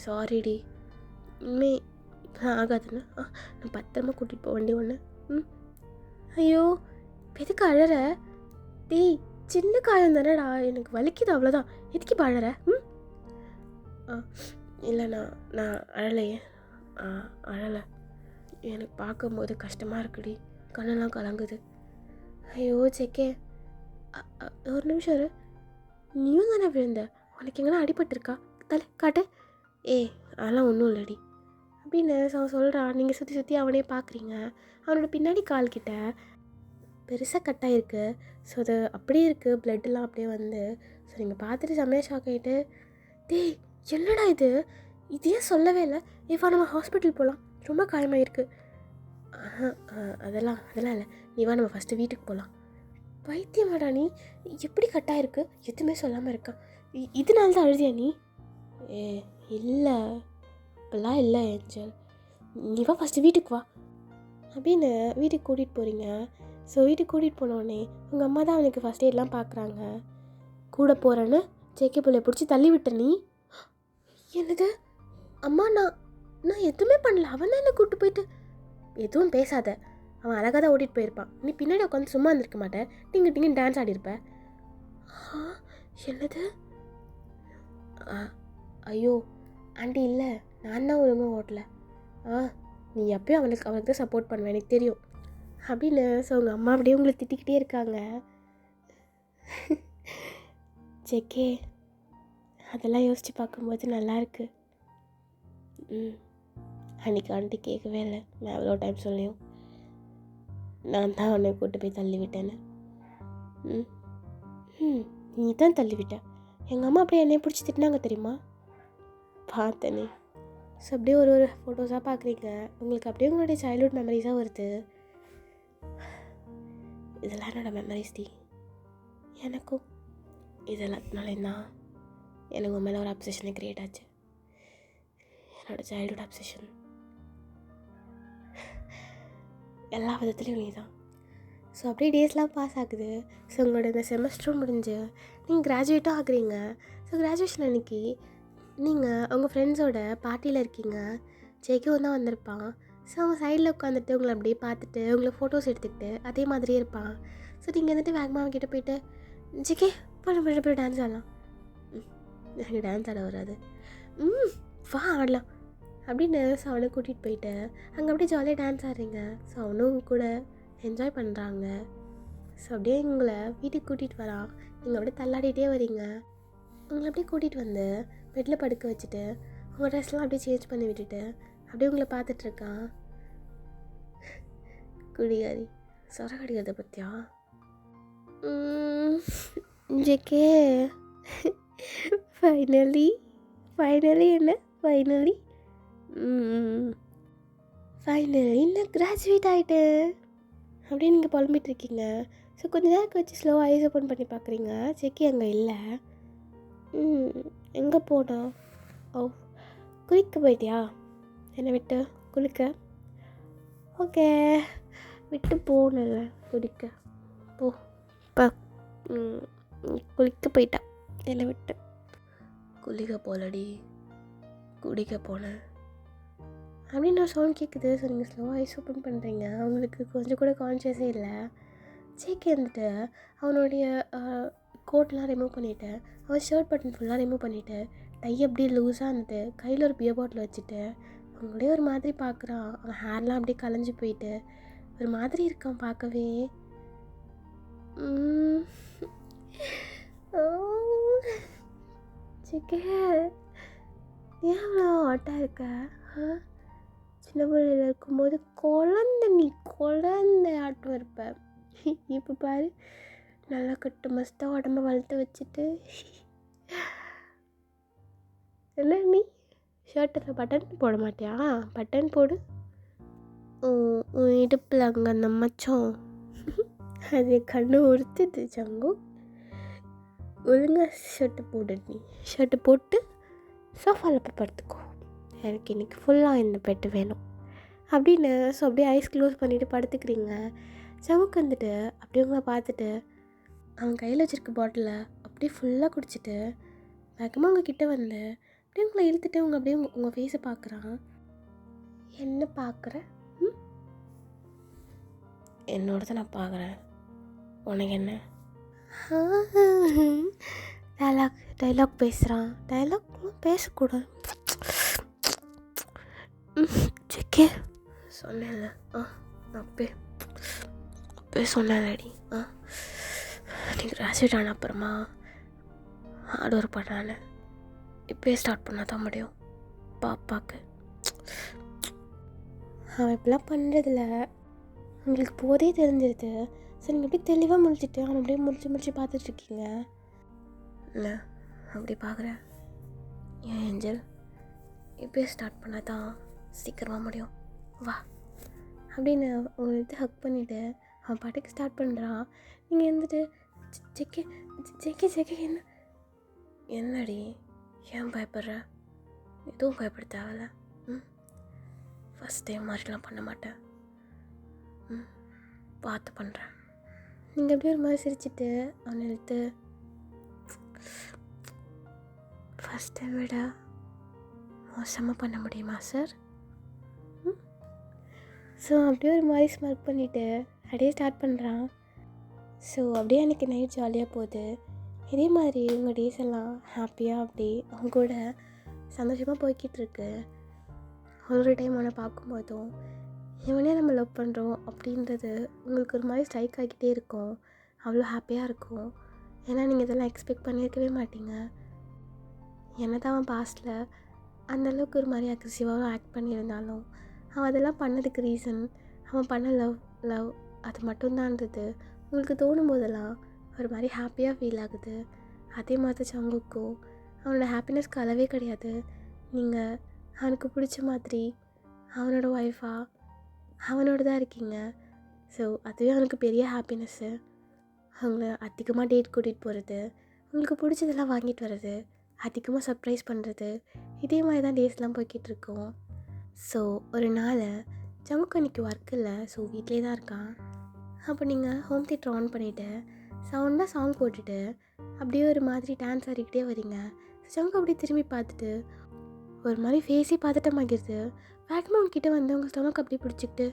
சாரிடி, இனிமே இப்போலாம் ஆகாதுன்னு. நான் பத்திரமா கூட்டிகிட்டு போக வண்டி ஒன்று. ஐயோ எதுக்கு அழற? டேய் சின்ன காயம் தானேடா, எனக்கு வலிக்குது அவ்வளோதான், எதுக்கு இப்போ அழற? இல்லை நான் அழலையே. அழலை, எனக்கு பார்க்கும்போது கஷ்டமாக இருக்குடி, கண்ணெல்லாம் கலங்குது. ஐயோ ஜேகே ஒரு நிமிஷம் இரு, நீயும் தானே விழுந்த, உனக்கு எங்கன்னா அடிபட்டுருக்கா? தலை காட்டு. அதெல்லாம் ஒன்றும் இல்லடி அப்படின்னு அவன் சொல்கிறான். நீங்கள் சுற்றி அவனே பார்க்குறீங்க. அவனோட பின்னாடி கால்கிட்ட பெருசாக கட்டாயிருக்கு. ஸோ அது அப்படியே இருக்குது, ப்ளட்டெல்லாம் அப்படியே வந்து. ஸோ நீங்கள் பார்த்துட்டு செம்மையாக ஷாக் ஆகிட்டு, டேய் என்னடா இதே சொல்லவே இல்லை, இப்போ நம்ம ஹாஸ்பிட்டல் போகலாம், ரொம்ப காயமாயிருக்கு. அதெல்லாம் இல்லை, நீ வா நம்ம ஃபஸ்ட்டு வீட்டுக்கு போகலாம். பைத்தியமாடா நீ, எப்படி கட்டாயிருக்கு எதுவுமே சொல்லாமல் இருக்கான். இதனால தான் அழுதியா நீ? இல்லை இப்போல்லாம் இல்லை ஏஞ்சல், நீ வா ஃபஸ்ட்டு வீட்டுக்கு வா அப்படின்னு வீட்டுக்கு கூட்டிகிட்டு போகிறீங்க. ஸோ வீட்டுக்கு கூட்டிகிட்டு போனோடனே உங்கள் அம்மா தான் அவனுக்கு ஃபஸ்ட் எய்ட்லாம் பார்க்குறாங்க. கூட போகிறேன்னு ஜேகே பிள்ளைய பிடிச்சி தள்ளி விட்ட நீ. என்னது அம்மா? நான் எதுவுமே பண்ணல, அவன் தான் என்னை கூப்பிட்டு போயிட்டு. எதுவும் பேசாத, அவன் அழகாக தான் ஓட்டிகிட்டு போயிருப்பான், நீ பின்னாடி உட்காந்து சும்மா இருந்திருக்க மாட்டேன், டிங்குன்னு டான்ஸ் ஆடிருப்ப. என்னது? ஐயோ ஆண்டி இல்லை, நான் தான் ஒழுங்காக ஓட்டலை. நீ எப்பயும் அவனுக்கு தான் சப்போர்ட் பண்ணுவேன் எனக்கு தெரியும் அப்படின்னு. ஸோ உங்கள் அம்மா அப்படியே உங்களை திட்டிக்கிட்டே இருக்காங்க. ஜேகே அதெல்லாம் யோசித்து பார்க்கும்போது நல்லாயிருக்கு. அன்றைக்கி ஆண்டி கேட்கவே இல்லை, நான் எவ்வளோ டைம் சொல்லியும் நான் தான் அவனை கூட்டு போய் தள்ளி விட்டேன்னு. நீ தான் தள்ளி விட்ட, எங்கள் அம்மா அப்படியே என்னைய பிடிச்சி திட்டினாங்க தெரியுமா? பார்த்தனே. ஸோ அப்படியே ஒரு ஒரு ஃபோட்டோஸாக பார்க்குறீங்க, உங்களுக்கு அப்படியே உங்களுடைய சைல்ட்ஹுட் மெமரிஸாக வருது. இதெல்லாம் என்னோடய மெமரிஸ் டி. எனக்கும் இதெல்லாத்தினாலேயும் தான் எனக்கு மேலே ஒரு அப்சஷனே க்ரியேட் ஆச்சு. என்னோடய சைல்ட்ஹுட் அப்சஷன் எல்லா விதத்துலேயும் நீ தான். ஸோ அப்படியே டேஸ்லாம் பாஸ் ஆகுது. ஸோ உங்களோட இந்த செமஸ்டரும் முடிஞ்சு நீங்கள் கிராஜுவேட்டும் ஆகுறீங்க. ஸோ கிராஜுவேஷன் அன்றைக்கி நீங்கள் உங்கள் ஃப்ரெண்ட்ஸோட பார்ட்டியில் இருக்கீங்க. ஜேகேவும் தான் வந்திருப்பான். ஸோ அவன் சைடில் உட்காந்துட்டு உங்களை அப்படியே பார்த்துட்டு உங்களை ஃபோட்டோஸ் எடுத்துக்கிட்டு அதே மாதிரியே இருப்பான். ஸோ நீங்கள் வந்துட்டு வேகமாக கிட்டே போயிட்டு ஜேகே போய் டான்ஸ் ஆடலாம். எனக்கு டான்ஸ் ஆட வராது. வா ஆடலாம் அப்படின்னு. ஸோ அவனை கூட்டிகிட்டு போயிட்டு அங்கே அப்படியே ஜாலியாக டான்ஸ் ஆடுறீங்க. ஸோ அவனும் கூட என்ஜாய் பண்ணுறாங்க. ஸோ அப்படியே உங்களை வீட்டுக்கு கூட்டிகிட்டு வரான். நீங்கள் அப்படியே தள்ளாடிட்டே வரீங்க. உங்களை அப்படியே கூட்டிகிட்டு வந்து பெட்டில் படுக்க வச்சுட்டு உங்கள் ட்ரெஸ்லாம் அப்படியே சேஞ்ச் பண்ணி விட்டுட்டு அப்படியே உங்களை பார்த்துட்ருக்கான். குடிகாரி சொர அடிக்கிறத பற்றியா? ஜேகே ஃபைனலி என்ன ஃபைனலி நான் கிராஜுவேட் ஆகிட்டேன் அப்படின்னு நீங்கள் புலம்பிகிட்ருக்கீங்க. ஸோ கொஞ்சம் நேரம் வச்சு ஸ்லோவாக ஐஸ் ஓப்பன் பண்ணி பார்க்குறீங்க. ஜேகே அங்கே இல்லை. எங்கே போனா? ஓ, குளிக்க போயிட்டியா? என்னை விட்டு குளிக்க? ஓகே, விட்டு போனல குளிக்க போ. இப்போ குளிக்க போயிட்டா என்னை விட்டு. குளிக்க போலடி, குடிக்க போனேன் அப்படின்னு ஒரு சவுண்ட் கேட்குது. ஸோ நீங்கள் ஸ்லோவாக ஐஸ் ஓப்பன் பண்ணுறீங்க. அவங்களுக்கு கொஞ்சம் கூட கான்ஷியஸே இல்லை. ஜேகே வந்துட்டு அவனுடைய கோட்லாம் ரிமூவ் பண்ணிவிட்டு அவன் ஷர்ட் பட்டன் ஃபுல்லாக ரிமூவ் பண்ணிவிட்டு டை அப்படியே லூஸாக இருந்துட்டு கையில் ஒரு பியர் பாட்டில் வச்சுட்டு அவங்களே ஒரு மாதிரி பார்க்குறான். அவன் ஹேர்லாம் அப்படியே கலைஞ்சி போயிட்டு ஒரு மாதிரி இருக்கான் பார்க்கவே. ஜேகே ஏன் அவ்வளோ ஹாட்டாக இருக்க? சின்ன பிள்ளையில் இருக்கும்போது குழந்தை ஆட்டம் இருப்பேன். இப்போ பாரு, நல்லா கட்டு மஸ்தாக உடம்ப வளர்த்து வச்சுட்டு. இல்லை நீ ஷர்ட்டில் பட்டன் போட மாட்டியா? பட்டன் போடு. இடுப்பில் அங்கே அந்த மச்சம் அது கண்ணு உறுத்துது சங்கு. ஒழுங்காக ஷர்ட்டை போடு. நீ ஷர்ட்டு போட்டு சோஃபாவில் போய் படுத்துக்கோ. எனக்கு இன்றைக்கி ஃபுல்லாக இந்த பெட்டு வேணும் அப்படின்னு. ஸோ அப்படியே ஐஸ் க்ளோஸ் பண்ணிவிட்டு படுத்துக்கிறீங்க. சவுக்கு வந்துட்டு அப்படியே உங்களை பார்த்துட்டு அவன் கையில் வச்சுருக்க பாட்டிலை அப்படியே ஃபுல்லாக குடிச்சிட்டு வேகமாக உங்கள் கிட்டே வந்து அப்படியே உங்களை இழுத்துட்டு அப்படியே உங்கள் ஃபேஸை பார்க்குறான். என்ன பார்க்குற? என்னோடத நான் பார்க்குறேன், உனக்கு என்ன? டைலாக் பேசுகிறான். டைலாக்லாம் பேசக்கூடாது. ஜேகே சொன்னேன்ல, அப்பே சொன்னேன்லடி, நீ கிராஜுவேட் ஆன அப்புறமா ஹார்ட் ஒர்க் பண்ணான்னு இப்போயே ஸ்டார்ட் பண்ணால் தான் முடியும் பாப்பாவுக்கு. அவன் இப்படிலாம் பண்ணுறதில்ல உங்களுக்கு போதே தெரிஞ்சிருது. சரி, நீங்கள் எப்படி தெளிவாக முடிச்சுட்டு அவன் அப்படியே முடிச்சு பார்த்துட்ருக்கீங்க. இல்லை அப்படி பார்க்குறேன் ஏன் ஏஞ்சல், இப்போயே ஸ்டார்ட் பண்ணால் தான் சீக்கிரமாக முடியும், வா அப்படின்னு உங்களுக்கு ஹக் பண்ணிவிட்டு அவன் பாட்டுக்கு ஸ்டார்ட் பண்ணுறான். நீங்கள் இருந்துட்டு ஜேகே என்னடி ஏன் பயப்படுற? எதுவும் பயப்பட தேவையில்ல. ஃபஸ்ட் டைம் மாதிரிலாம் பண்ண மாட்டேன், பார்த்து பண்ணுறேன். நீங்கள் அப்படியே ஒரு மாதிரி சிரிச்சிட்டு அவனை எடுத்து ஃபஸ்ட் டைம் விட மோசமாக பண்ண முடியுமா சார்? ஸோ அப்படியே ஒரு மாதிரி ஸ்மார்ட் பண்ணிவிட்டு அப்படியே ஸ்டார்ட் பண்ணுறான். ஸோ அப்படியே எனக்கு நைட் ஜாலியாக போகுது. இதே மாதிரி உங்கள் டேஸ் எல்லாம் ஹாப்பியாக அப்படி அவங்க கூட சந்தோஷமாக போய்கிட்டுருக்கு. ஒரு டைம் அவனை பார்க்கும்போதும் இவனே நம்ம லவ் பண்ணுறோம் அப்படின்றது உங்களுக்கு ஒரு மாதிரி ஸ்ட்ரைக் ஆகிக்கிட்டே இருக்கும். அவ்வளோ ஹாப்பியாக இருக்கும். ஏன்னா நீங்கள் இதெல்லாம் எக்ஸ்பெக்ட் பண்ணியிருக்கவே மாட்டீங்க. என்ன தான் அவன் பாஸ்ட்டில் அந்தளவுக்கு ஒரு மாதிரி அக்ரெசிவாக ஆக்ட் பண்ணியிருந்தாலும் அவன் அதெல்லாம் பண்ணதுக்கு ரீசன் அவன் பண்ண லவ் அது மட்டும்தான்றது உங்களுக்கு தோணும் போதெல்லாம் ஒரு மாதிரி ஹாப்பியாக ஃபீல் ஆகுது. அதே மாதிரி ஜங்குக்கும் அவனோட ஹாப்பினஸ்க்கு அளவே கிடையாது. நீங்கள் அவனுக்கு பிடிச்ச மாதிரி அவனோட ஒய்ஃபாக அவனோட தான் இருக்கீங்க. ஸோ அதுவே அவனுக்கு பெரிய ஹாப்பினஸ்ஸு. அவங்கள அதிகமாக டேட் கூட்டிகிட்டு போகிறது, உங்களுக்கு பிடிச்சதெல்லாம் வாங்கிட்டு வர்றது, அதிகமாக சர்ப்ரைஸ் பண்ணுறது, இதே மாதிரி தான் டேஸ்லாம் போய்கிட்டுருக்கோம். ஸோ ஒரு நாள் ஜங்குக்கு அன்றைக்கி ஒர்க் இல்லை, ஸோ வீட்டிலே தான் இருக்கான். அப்போ நீங்கள் ஹோம் தியேட்டர் ஆன் பண்ணிவிட்டு சவுண்டாக சாங் போட்டுட்டு அப்படியே ஒரு மாதிரி டான்ஸ் ஆடிக்கிட்டே வரீங்க. ஜங்கு அப்படியே திரும்பி பார்த்துட்டு ஒரு மாதிரி ஃபேஸே பார்த்துட்டமாகிடுது. வேகமாக உங்ககிட்ட வந்து உங்கள் ஸ்டொமக் அப்படியே பிடிச்சிக்கிட்டு,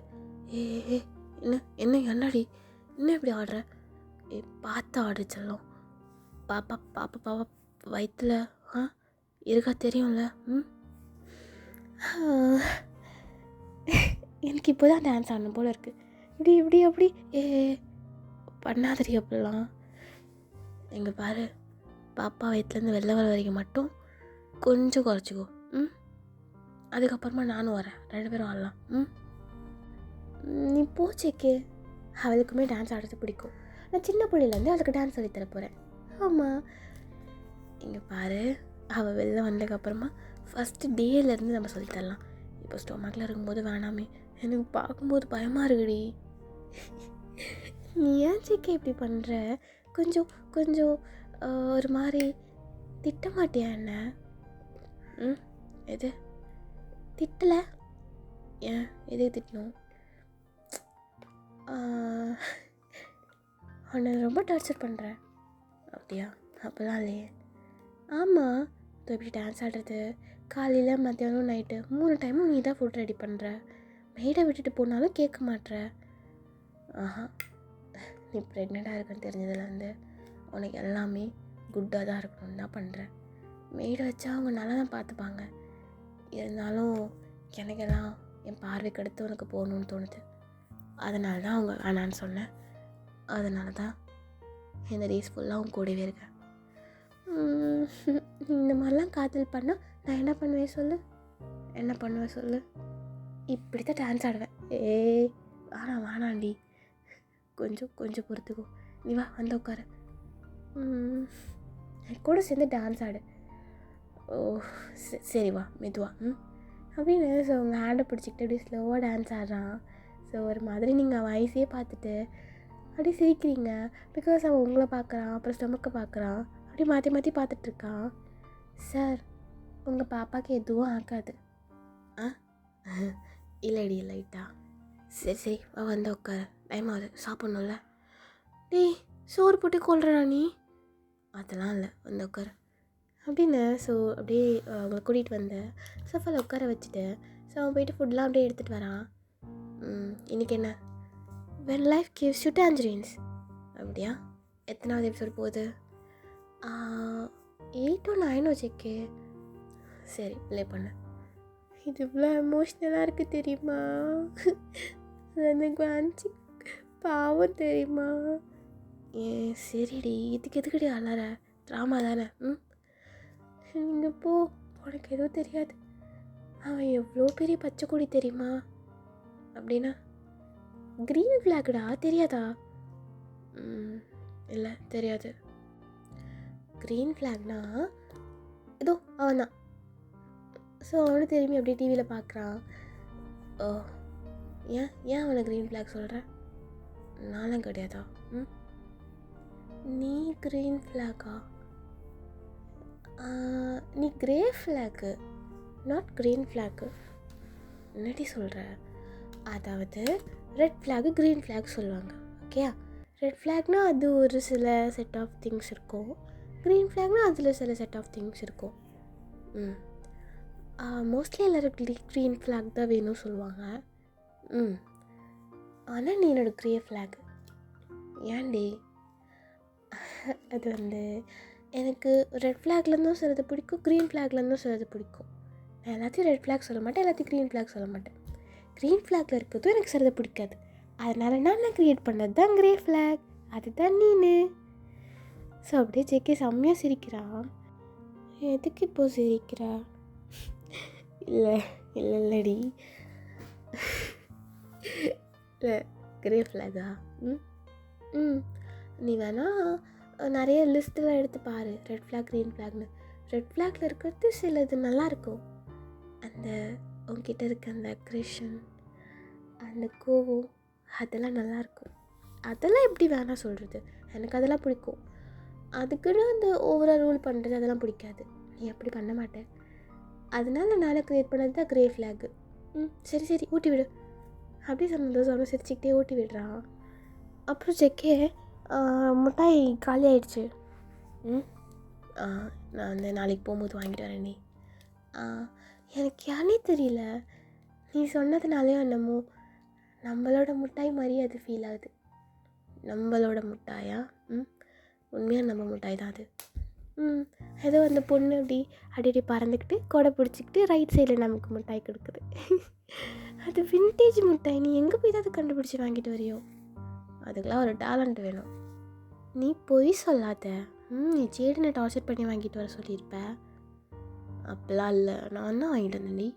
ஏ என்ன என்ன என்னடி என்ன இப்படி ஆடுற, பார்த்து ஆடு செல்லம், பாப்பா பாப்பா பாப்பா வயிற்றுல இருக்கா தெரியும்ல. எனக்கு இப்போ தான் டான்ஸ் ஆடணும் போல் இருக்குது. இப்படி இப்படி அப்படி பண்ணாதடி அப்படிலாம். எங்கள் பாரு, பாப்பா வயிற்றுலேருந்து வெளில வர வரைக்கும் மட்டும் கொஞ்சம் குறைச்சிக்கோ. அதுக்கப்புறமா நானும் வரேன், 2 பேரும் ஆடலாம். நீ போச்சேக்கே. அவளுக்குமே டான்ஸ் ஆடுறது பிடிக்கும். நான் சின்ன பிள்ளையிலேருந்து அவளுக்கு டான்ஸ் சொல்லித்தர போகிறேன். ஆமாம், இங்கே பாரு, அவள் வெளில வந்ததுக்கப்புறமா ஃபஸ்ட்டு டேலேருந்து நம்ம சொல்லித்தரலாம். இப்போ ஸ்டொமக்கில் இருக்கும்போது வேணாமே, எனக்கு பார்க்கும்போது பயமாக இருக்குடி. நீ ஏன் சேக்கே இப்படி பண்ணுற? கொஞ்சம் கொஞ்சம் ஒரு மாதிரி திட்ட மாட்டியா என்ன? எது திட்டலை? ஏன் எதுக்கு திட்டணும்? உன்னை ரொம்ப டார்ச்சர் பண்ணுறேன் அப்படியா? அப்போலாம் இல்லையே. ஆமாம், இப்போ இப்படி டான்ஸ் ஆடுறது, காலையில் மத்தியானம் நைட்டு 3 டைமும் நீ தான் ஃபுட் ரெடி பண்ணுற. மெய்டை விட்டுட்டு போனாலும் கேட்க மாட்ற. நீ ப்ரெக்னெண்ட்டாக இருக்குன்னு தெரிஞ்சதுலேருந்து உனக்கு எல்லாமே குட்டாக தான் இருக்கணும்னு தான் பண்ணுறேன். மெய்டை வச்சா அவங்க நல்லா தான் பார்த்துப்பாங்க. இருந்தாலும் எனக்கெல்லாம் என் பார்வைக்கு அடுத்து உனக்கு போகணுன்னு தோணுது. அதனால தான் அவங்க வேணான்னு சொன்னேன். அதனால தான் இந்த டேஸ் ஃபுல்லாக அவங்க கூடவே இருக்கேன். இந்த மாதிரிலாம் காதல் பண்ணால் நான் என்ன பண்ணுவேன் சொல்லு? என்ன பண்ணுவேன் சொல்லு? இப்படி தான் டான்ஸ் ஆடுவேன். வேணாண்டி, கொஞ்சம் கொஞ்சம் பொறுத்துக்கோ. நீ வா, வந்து உட்காரு, கூட சேர்ந்து டான்ஸ் ஆடு. ஓ சரி வா, மெதுவா. அப்படின்னு ஸோ உங்கள் ஹேண்டை பிடிச்சிக்கிட்டு அப்படியே ஸ்லோவாக டான்ஸ் ஆடுறான். ஸோ ஒரு மாதிரி நீங்கள் வயசே பார்த்துட்டு அப்படியே சிரிக்கிறீங்க. பிகாஸ் அவன் உங்களை பார்க்குறான், அப்புறம் ஸ்டொமக்கை பார்க்குறான், அப்படியே மாற்றி மாற்றி பார்த்துட்ருக்கான். சார், உங்கள் பாப்பாவுக்கு எதுவும் ஆகாது. இல்லைடி லைட்டா. சரி சரி வா, வந்து உட்காரு, டைம் ஆகுது, சாப்பிட்ணும்ல. டேய், சோறு போட்டு கொள்றா நீ. அதெல்லாம் இல்லை, வந்து உட்காரு அப்படின்னு. ஸோ அப்படியே அவங்களை கூட்டிகிட்டு வந்து சோஃபாவில் உட்கார வச்சுட்டு ஸோ அவன் போயிட்டு ஃபுட்லாம் அப்படியே எடுத்துகிட்டு வரான். இன்றைக்கி என்ன? when life gives you tangerines. அப்படியா? எத்தனாவது எபிசோடு போகுது? 8 or 9 வச்சுக்கே. சரி, ப்ளே பண்ணு. இது இவ்வளோ எமோஷ்னலாக இருக்குது தெரியுமா? எனக்கு அஞ்சு பாவம் தெரியுமா? சரிடி, இதுக்கு எதுக்கடி அழற? ட்ராமா தானே. நீங்கள் போ, உனக்கு எதுவும் தெரியாது. அவன் எவ்வளோ பெரிய பச்சை கொடி தெரியுமா? அப்படின்னா க்ரீன் ஃப்ளாக்டா, தெரியாதா? இல்லை தெரியாது. க்ரீன் ஃப்ளாக்னா இதோ அவன் தான். ஸோ அவனு திரும்பி அப்படியே டிவியில் பார்க்குறான். ஓ, ஏன் அவனை க்ரீன் ஃப்ளாக் சொல்கிற? நானும் கிடையாதா? நீ க்ரீன் ஃப்ளாக்கா? நீ grey flag, not green flag. என்னடி சொல்கிற? அதாவது ரெட் ஃப்ளாகு க்ரீன் ஃப்ளாக் சொல்லுவாங்க, ஓகே? ரெட் ஃப்ளாக்னால் அது ஒரு சில செட் ஆஃப் திங்ஸ் இருக்கும், க்ரீன் ஃப்ளாக்னால் அதில் சில செட் ஆஃப் திங்ஸ் இருக்கும். மோஸ்ட்லி எல்லோரும் க்ரீன் ஃப்ளாக் தான் வேணும்னு சொல்லுவாங்க. ஆனால் நீ என்னோடய க்ரே ஃப்ளாக். ஏன்டி? அது வந்து எனக்கு ரெட் ஃப்ளாக்லேருந்தும் சிலது பிடிக்கும், க்ரீன் ஃப்ளாக்லேருந்தும் சிலது பிடிக்கும். நான் எல்லாத்தையும் ரெட் ஃப்ளாக் சொல்ல மாட்டேன், எல்லாத்தையும் க்ரீன் ஃப்ளாக் சொல்ல மாட்டேன். க்ரீன் ஃப்ளாகில் இருக்கிறதும் எனக்கு சிலது பிடிக்காது. அதனால் நான் க்ரியேட் பண்ணது தான் க்ரே ஃப்ளாக். அதுதான் நீனு. ஸோ அப்படியே ஜேகே செம்மையாக சிரிக்கிறான். எதுக்கு இப்போ சிரிக்கிறா? இல்லை இல்லை இல்லடி, இல்லை க்ரே ஃப்ளாகா? நீ வேணா நிறைய லிஸ்ட்டெலாம் எடுத்து பாரு, ரெட் ஃப்ளாக் க்ரீன் ஃப்ளாக்னு. ரெட் ஃப்ளாகில் இருக்கிறது சிலது நல்லாயிருக்கும். அந்த உங்ககிட்ட இருக்க அந்த அக்ரெஷன், அந்த கோவம், அதெல்லாம் நல்லாயிருக்கும். அதெல்லாம் எப்படி வேணால் சொல்கிறது, எனக்கு அதெல்லாம் பிடிக்கும். அதுக்குன்னு அந்த ஓவராக ரூல் பண்ணுறது அதெல்லாம் பிடிக்காது. நீ அப்படி பண்ண மாட்டேன். அதனால நான் க்ரியேட் பண்ணது தான் க்ரே ஃப்ளாகு. சரி சரி ஊட்டி விடு அப்படி சொன்னதும் சிரிச்சுக்கிட்டே ஊட்டி விடுறான். அப்புறம் செக்கே மிட்டாய் காலி ஆயிடுச்சு. நான் வந்து நாளைக்கு போகும்போது வாங்கிட்டு வரேன். நீ எனக்கு யானே தெரியல, நீ சொன்னதுனாலே என்னமோ நம்மளோட மிட்டாய் மாதிரி அது ஃபீல் ஆகுது. நம்மளோட மிட்டாயா? உண்மையாக நம்ம மிட்டாய் தான் அது. ஏதோ அந்த பொண்ணு அப்படி அடி பறந்துக்கிட்டு கொடை பிடிச்சிக்கிட்டு ரைட் சைடில் நமக்கு மிட்டாய் கொடுக்குது. அது வின்டேஜ் மிட்டாய். நீ எங்கே போய் தான் அதை கண்டுபிடிச்சி வாங்கிட்டு வரியோ? அதுக்கெலாம் ஒரு டேலண்ட் வேணும். நீ பொய் சொல்லாத. நீ சேடுனை டார்ச்சர் பண்ணி வாங்கிட்டு வர சொல்லியிருப்ப. அப்பெல்லாம் இல்லை, நான் தான் வாங்கிட்டு வந்தேன். நீ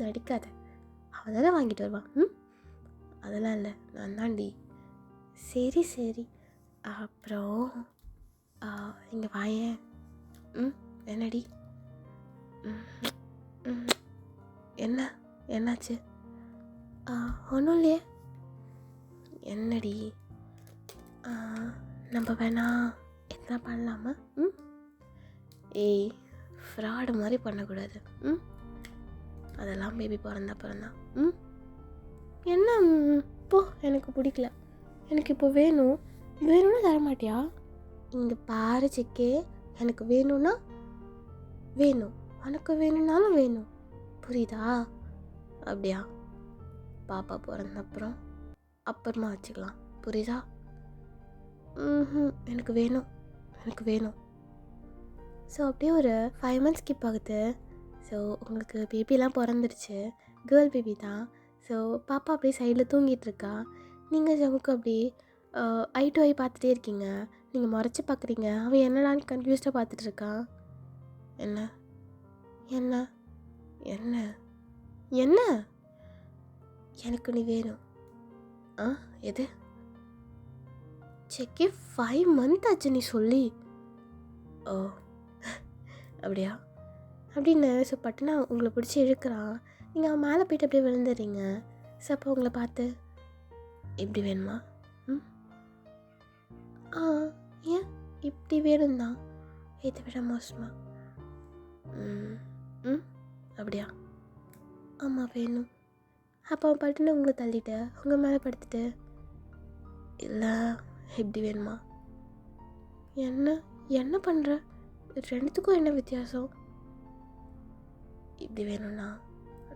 நடிக்காத. அவள் தானே வாங்கிட்டு வருவான். அதெல்லாம் இல்லை, நான் தான்டி. சரி சரி. அப்புறம் இங்கே வாயேன். என்னடி? என்ன என்னாச்சு? ஒன்றும் இல்லையே. என்னடி? நம்ம வேணா என்ன பண்ணலாமா? ஏய், ஃப்ராடு மாதிரி பண்ணக்கூடாது. அதெல்லாம் பேபி பிறந்தான். என்ன போ, எனக்கு பிடிக்கல. எனக்கு இப்போ வேணும்னா தர மாட்டியா? இங்கே பாரு செக்கே, எனக்கு வேணும்னா வேணும், உனக்கு வேணும்னாலும் வேணும். புரியுதா? அப்படியா? பாப்பா பிறந்தப்புறம் அப்புறமா வச்சுக்கலாம். புரியுதா? எனக்கு வேணும். ஸோ அப்படியே ஒரு 5 months ஸ்கிப் ஆகுது. ஸோ உங்களுக்கு பேபிலாம் பிறந்துடுச்சு. கேர்ள் பேபி தான். ஸோ பாப்பா அப்படியே சைடில் தூங்கிட்டுருக்கா. நீங்கள் ஜமுக்கு அப்படி ஐ டு ஐ பார்த்துட்டே இருக்கீங்க. நீங்கள் மறைச்சி பார்க்குறீங்க. அவன் என்னடான்னு கன்ஃபியூஸ்டாக பார்த்துட்ருக்கான். என்ன என்ன என்ன என்ன எனக்கு நீ வேணும். எது? செக்கே 5 months ஆச்சு நீ சொல்லி. ஓ அப்படியா? அப்படின்னு ஸோ பட்டுனா உங்களை பிடிச்சி இழுக்கிறான். நீங்கள் அவன் மேலே போய்ட்டு அப்படியே விழுந்துடுறீங்க. ஸோ அப்போ உங்களை பார்த்து இப்படி வேணுமா? ஏன் இப்படி வேணும் தான், இதை விட மோசமா? அப்படியா? ஆமாம் வேணும். அப்போ அவன் பட்டுன்னு உங்களை தள்ளிட்டு உங்கள் மேலே படுத்துட்டு இல்லை இப்படி வேணுமா? என்ன பண்ணுற? ரெண்டுத்துக்கும் என்ன வித்தியாசம்? இப்படி வேணும்னா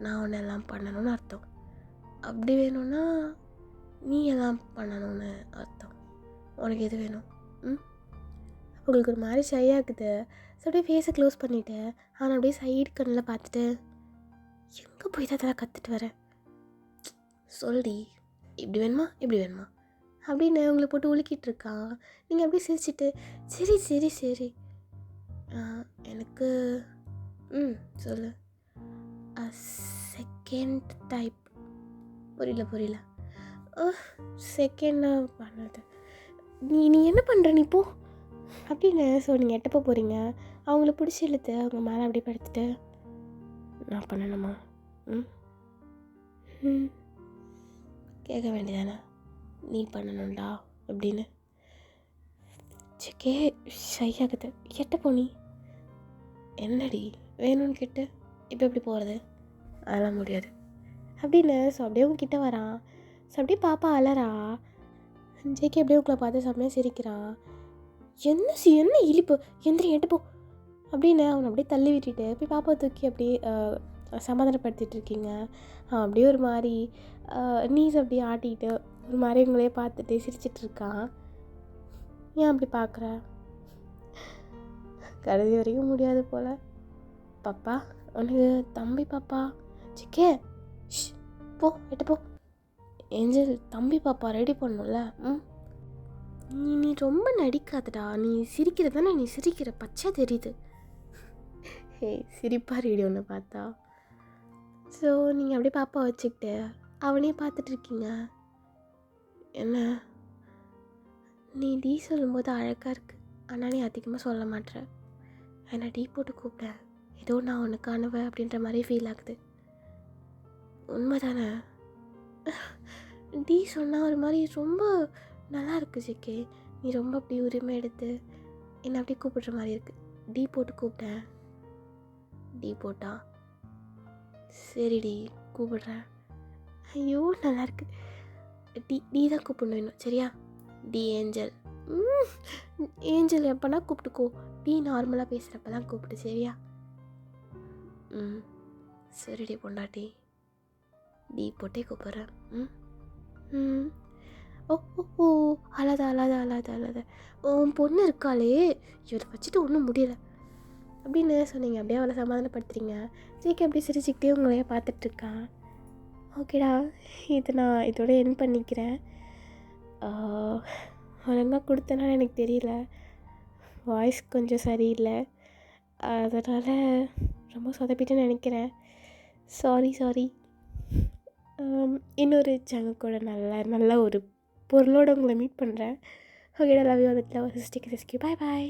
நான் ஒன்று எல்லாம் பண்ணணும்னு அர்த்தம். அப்படி வேணும்னா நீ எல்லாம் பண்ணணும்னு அர்த்தம். உனக்கு எது வேணும்? உங்களுக்கு ஒரு மாதிரி ஷை ஆகுது. ஸோ அப்படியே ஃபேஸை க்ளோஸ் பண்ணிவிட்டு அவனை அப்படியே சைடு கண்ணில் பார்த்துட்டு எங்கே போய் தான் அதெல்லாம் கற்றுட்டு வரேன் சொல்லி, இப்படி வேணுமா அப்படின்னு உங்களை போட்டு உலுக்கிட்டு இருக்கான். நீங்கள் அப்படியே சிரிச்சிட்டு சரி எனக்கு சொல்லு. Second type. புரியல. செகண்டாக பண்ணது. நீ என்ன பண்ணுற? நீ போ அப்படின்னு. ஸோ நீங்கள் எட்டப்போ போகிறீங்க. அவங்கள பிடிச்சி இழுத்து அவங்க மேலே அப்படியே படுத்துட்டு நான் பண்ணணுமா? கேட்க வேண்டியதானே, நீ பண்ணணும்டா அப்படின்னு. செக்கே ஷை ஆகுது. எட்டப்போ நீ என்னடி வேணும்னு கேட்டு இப்போ எப்படி போகிறது? அதெல்லாம் முடியாது அப்படின்னு. ஸோ அப்படியே உங்க கிட்டே வரான். ஸோ அப்படியே பாப்பா அலறா. ஜேகே அப்படியே உங்களை பார்த்து செம்மையாக சிரிக்கிறான். என்ன இழிப்பு, எந்திரி எட்டுப்போ அப்படின்னு அவனை அப்படியே தள்ளி விட்டுட்டு போய் பாப்பா தூக்கி அப்படியே சமாதானப்படுத்திட்டு இருக்கீங்க. அப்படியே ஒரு மாதிரி நீஸ் அப்படியே ஆட்டிக்கிட்டு ஒரு மாதிரி உங்களே பார்த்துட்டு சிரிச்சிட்ருக்கான். ஏன் அப்படி பார்க்குற? கடைசி வரைக்கும் முடியாது போல். பாப்பா உனக்கு தம்பி பாப்பா. சிக்கே போ எட்டுப்போ. ஏஞ்சல் தம்பி பாப்பா ரெடி பண்ணும்ல. நீ ரொம்ப நடிக்காதடா. நீ சிரிக்கிறதானே, நீ சிரிக்கிற பச்சை தெரியுது. சிரிப்பாக ரெடி ஒன்று பார்த்தா. ஸோ நீங்கள் அப்படியே பாப்பா வச்சுக்கிட்டு அவனே பார்த்துட்ருக்கீங்க. என்ன நீ டீ சொல்லும்போது அழகாக இருக்குது, ஆனால் நீ அதிகமாக சொல்ல மாட்ற. என்னை டீ போட்டு கூப்பிட்டேன், ஏதோ நான் உனக்கு அணுவேன் அப்படின்ற மாதிரி ஃபீல் ஆகுது. உண்மை தானே? டீ சொன்னால் ஒரு மாதிரி ரொம்ப நல்லா இருக்குது ஜிகே. நீ ரொம்ப அப்படி உரிமை எடுத்து என்னை அப்படியே கூப்பிடுற மாதிரி இருக்குது. டீ போட்டு கூப்பிட்டேன். டீ போட்டா சரிடி கூப்பிடுறேன். ஐயோ நல்லாயிருக்கு. டீ தான் கூப்பிடணும் இன்னும், சரியா? D angel. ஏஞ்சல் எப்போனா கூப்பிட்டுக்கோ, டீ நார்மலாக பேசுகிறப்ப தான் கூப்பிட்டு, சரியா? சரிடி பொண்டாட்டி, டீ போட்டே கூப்பிட்றேன். ஓ ஓ ஓ அழாத உன் பொண்ணு இருக்காளே, இவரை வச்சுட்டு ஒன்றும் முடியல அப்படின்னு சொன்னீங்க. அப்படியே அவளை சமாதானப்படுத்துறீங்க. ஜிகே அப்படியே சிரிச்சுக்கிட்டே உங்களையே பார்த்துட்ருக்கான். ஓகேடா, நான் இதோட என் பண்ணிக்கிறேன். ஒழுங்காக கொடுத்தனால எனக்கு தெரியல, வாய்ஸ் கொஞ்சம் சரியில்லை, அதனால் ரொம்ப சொதப்பிட்டேன்னு நினைக்கிறேன். சாரி. இன்னொரு ஜங்க கூட நல்ல ஒரு பொருளோடு உங்களை மீட் பண்ணுறேன். ஓகேடா, லவ் யூ. Bye bye.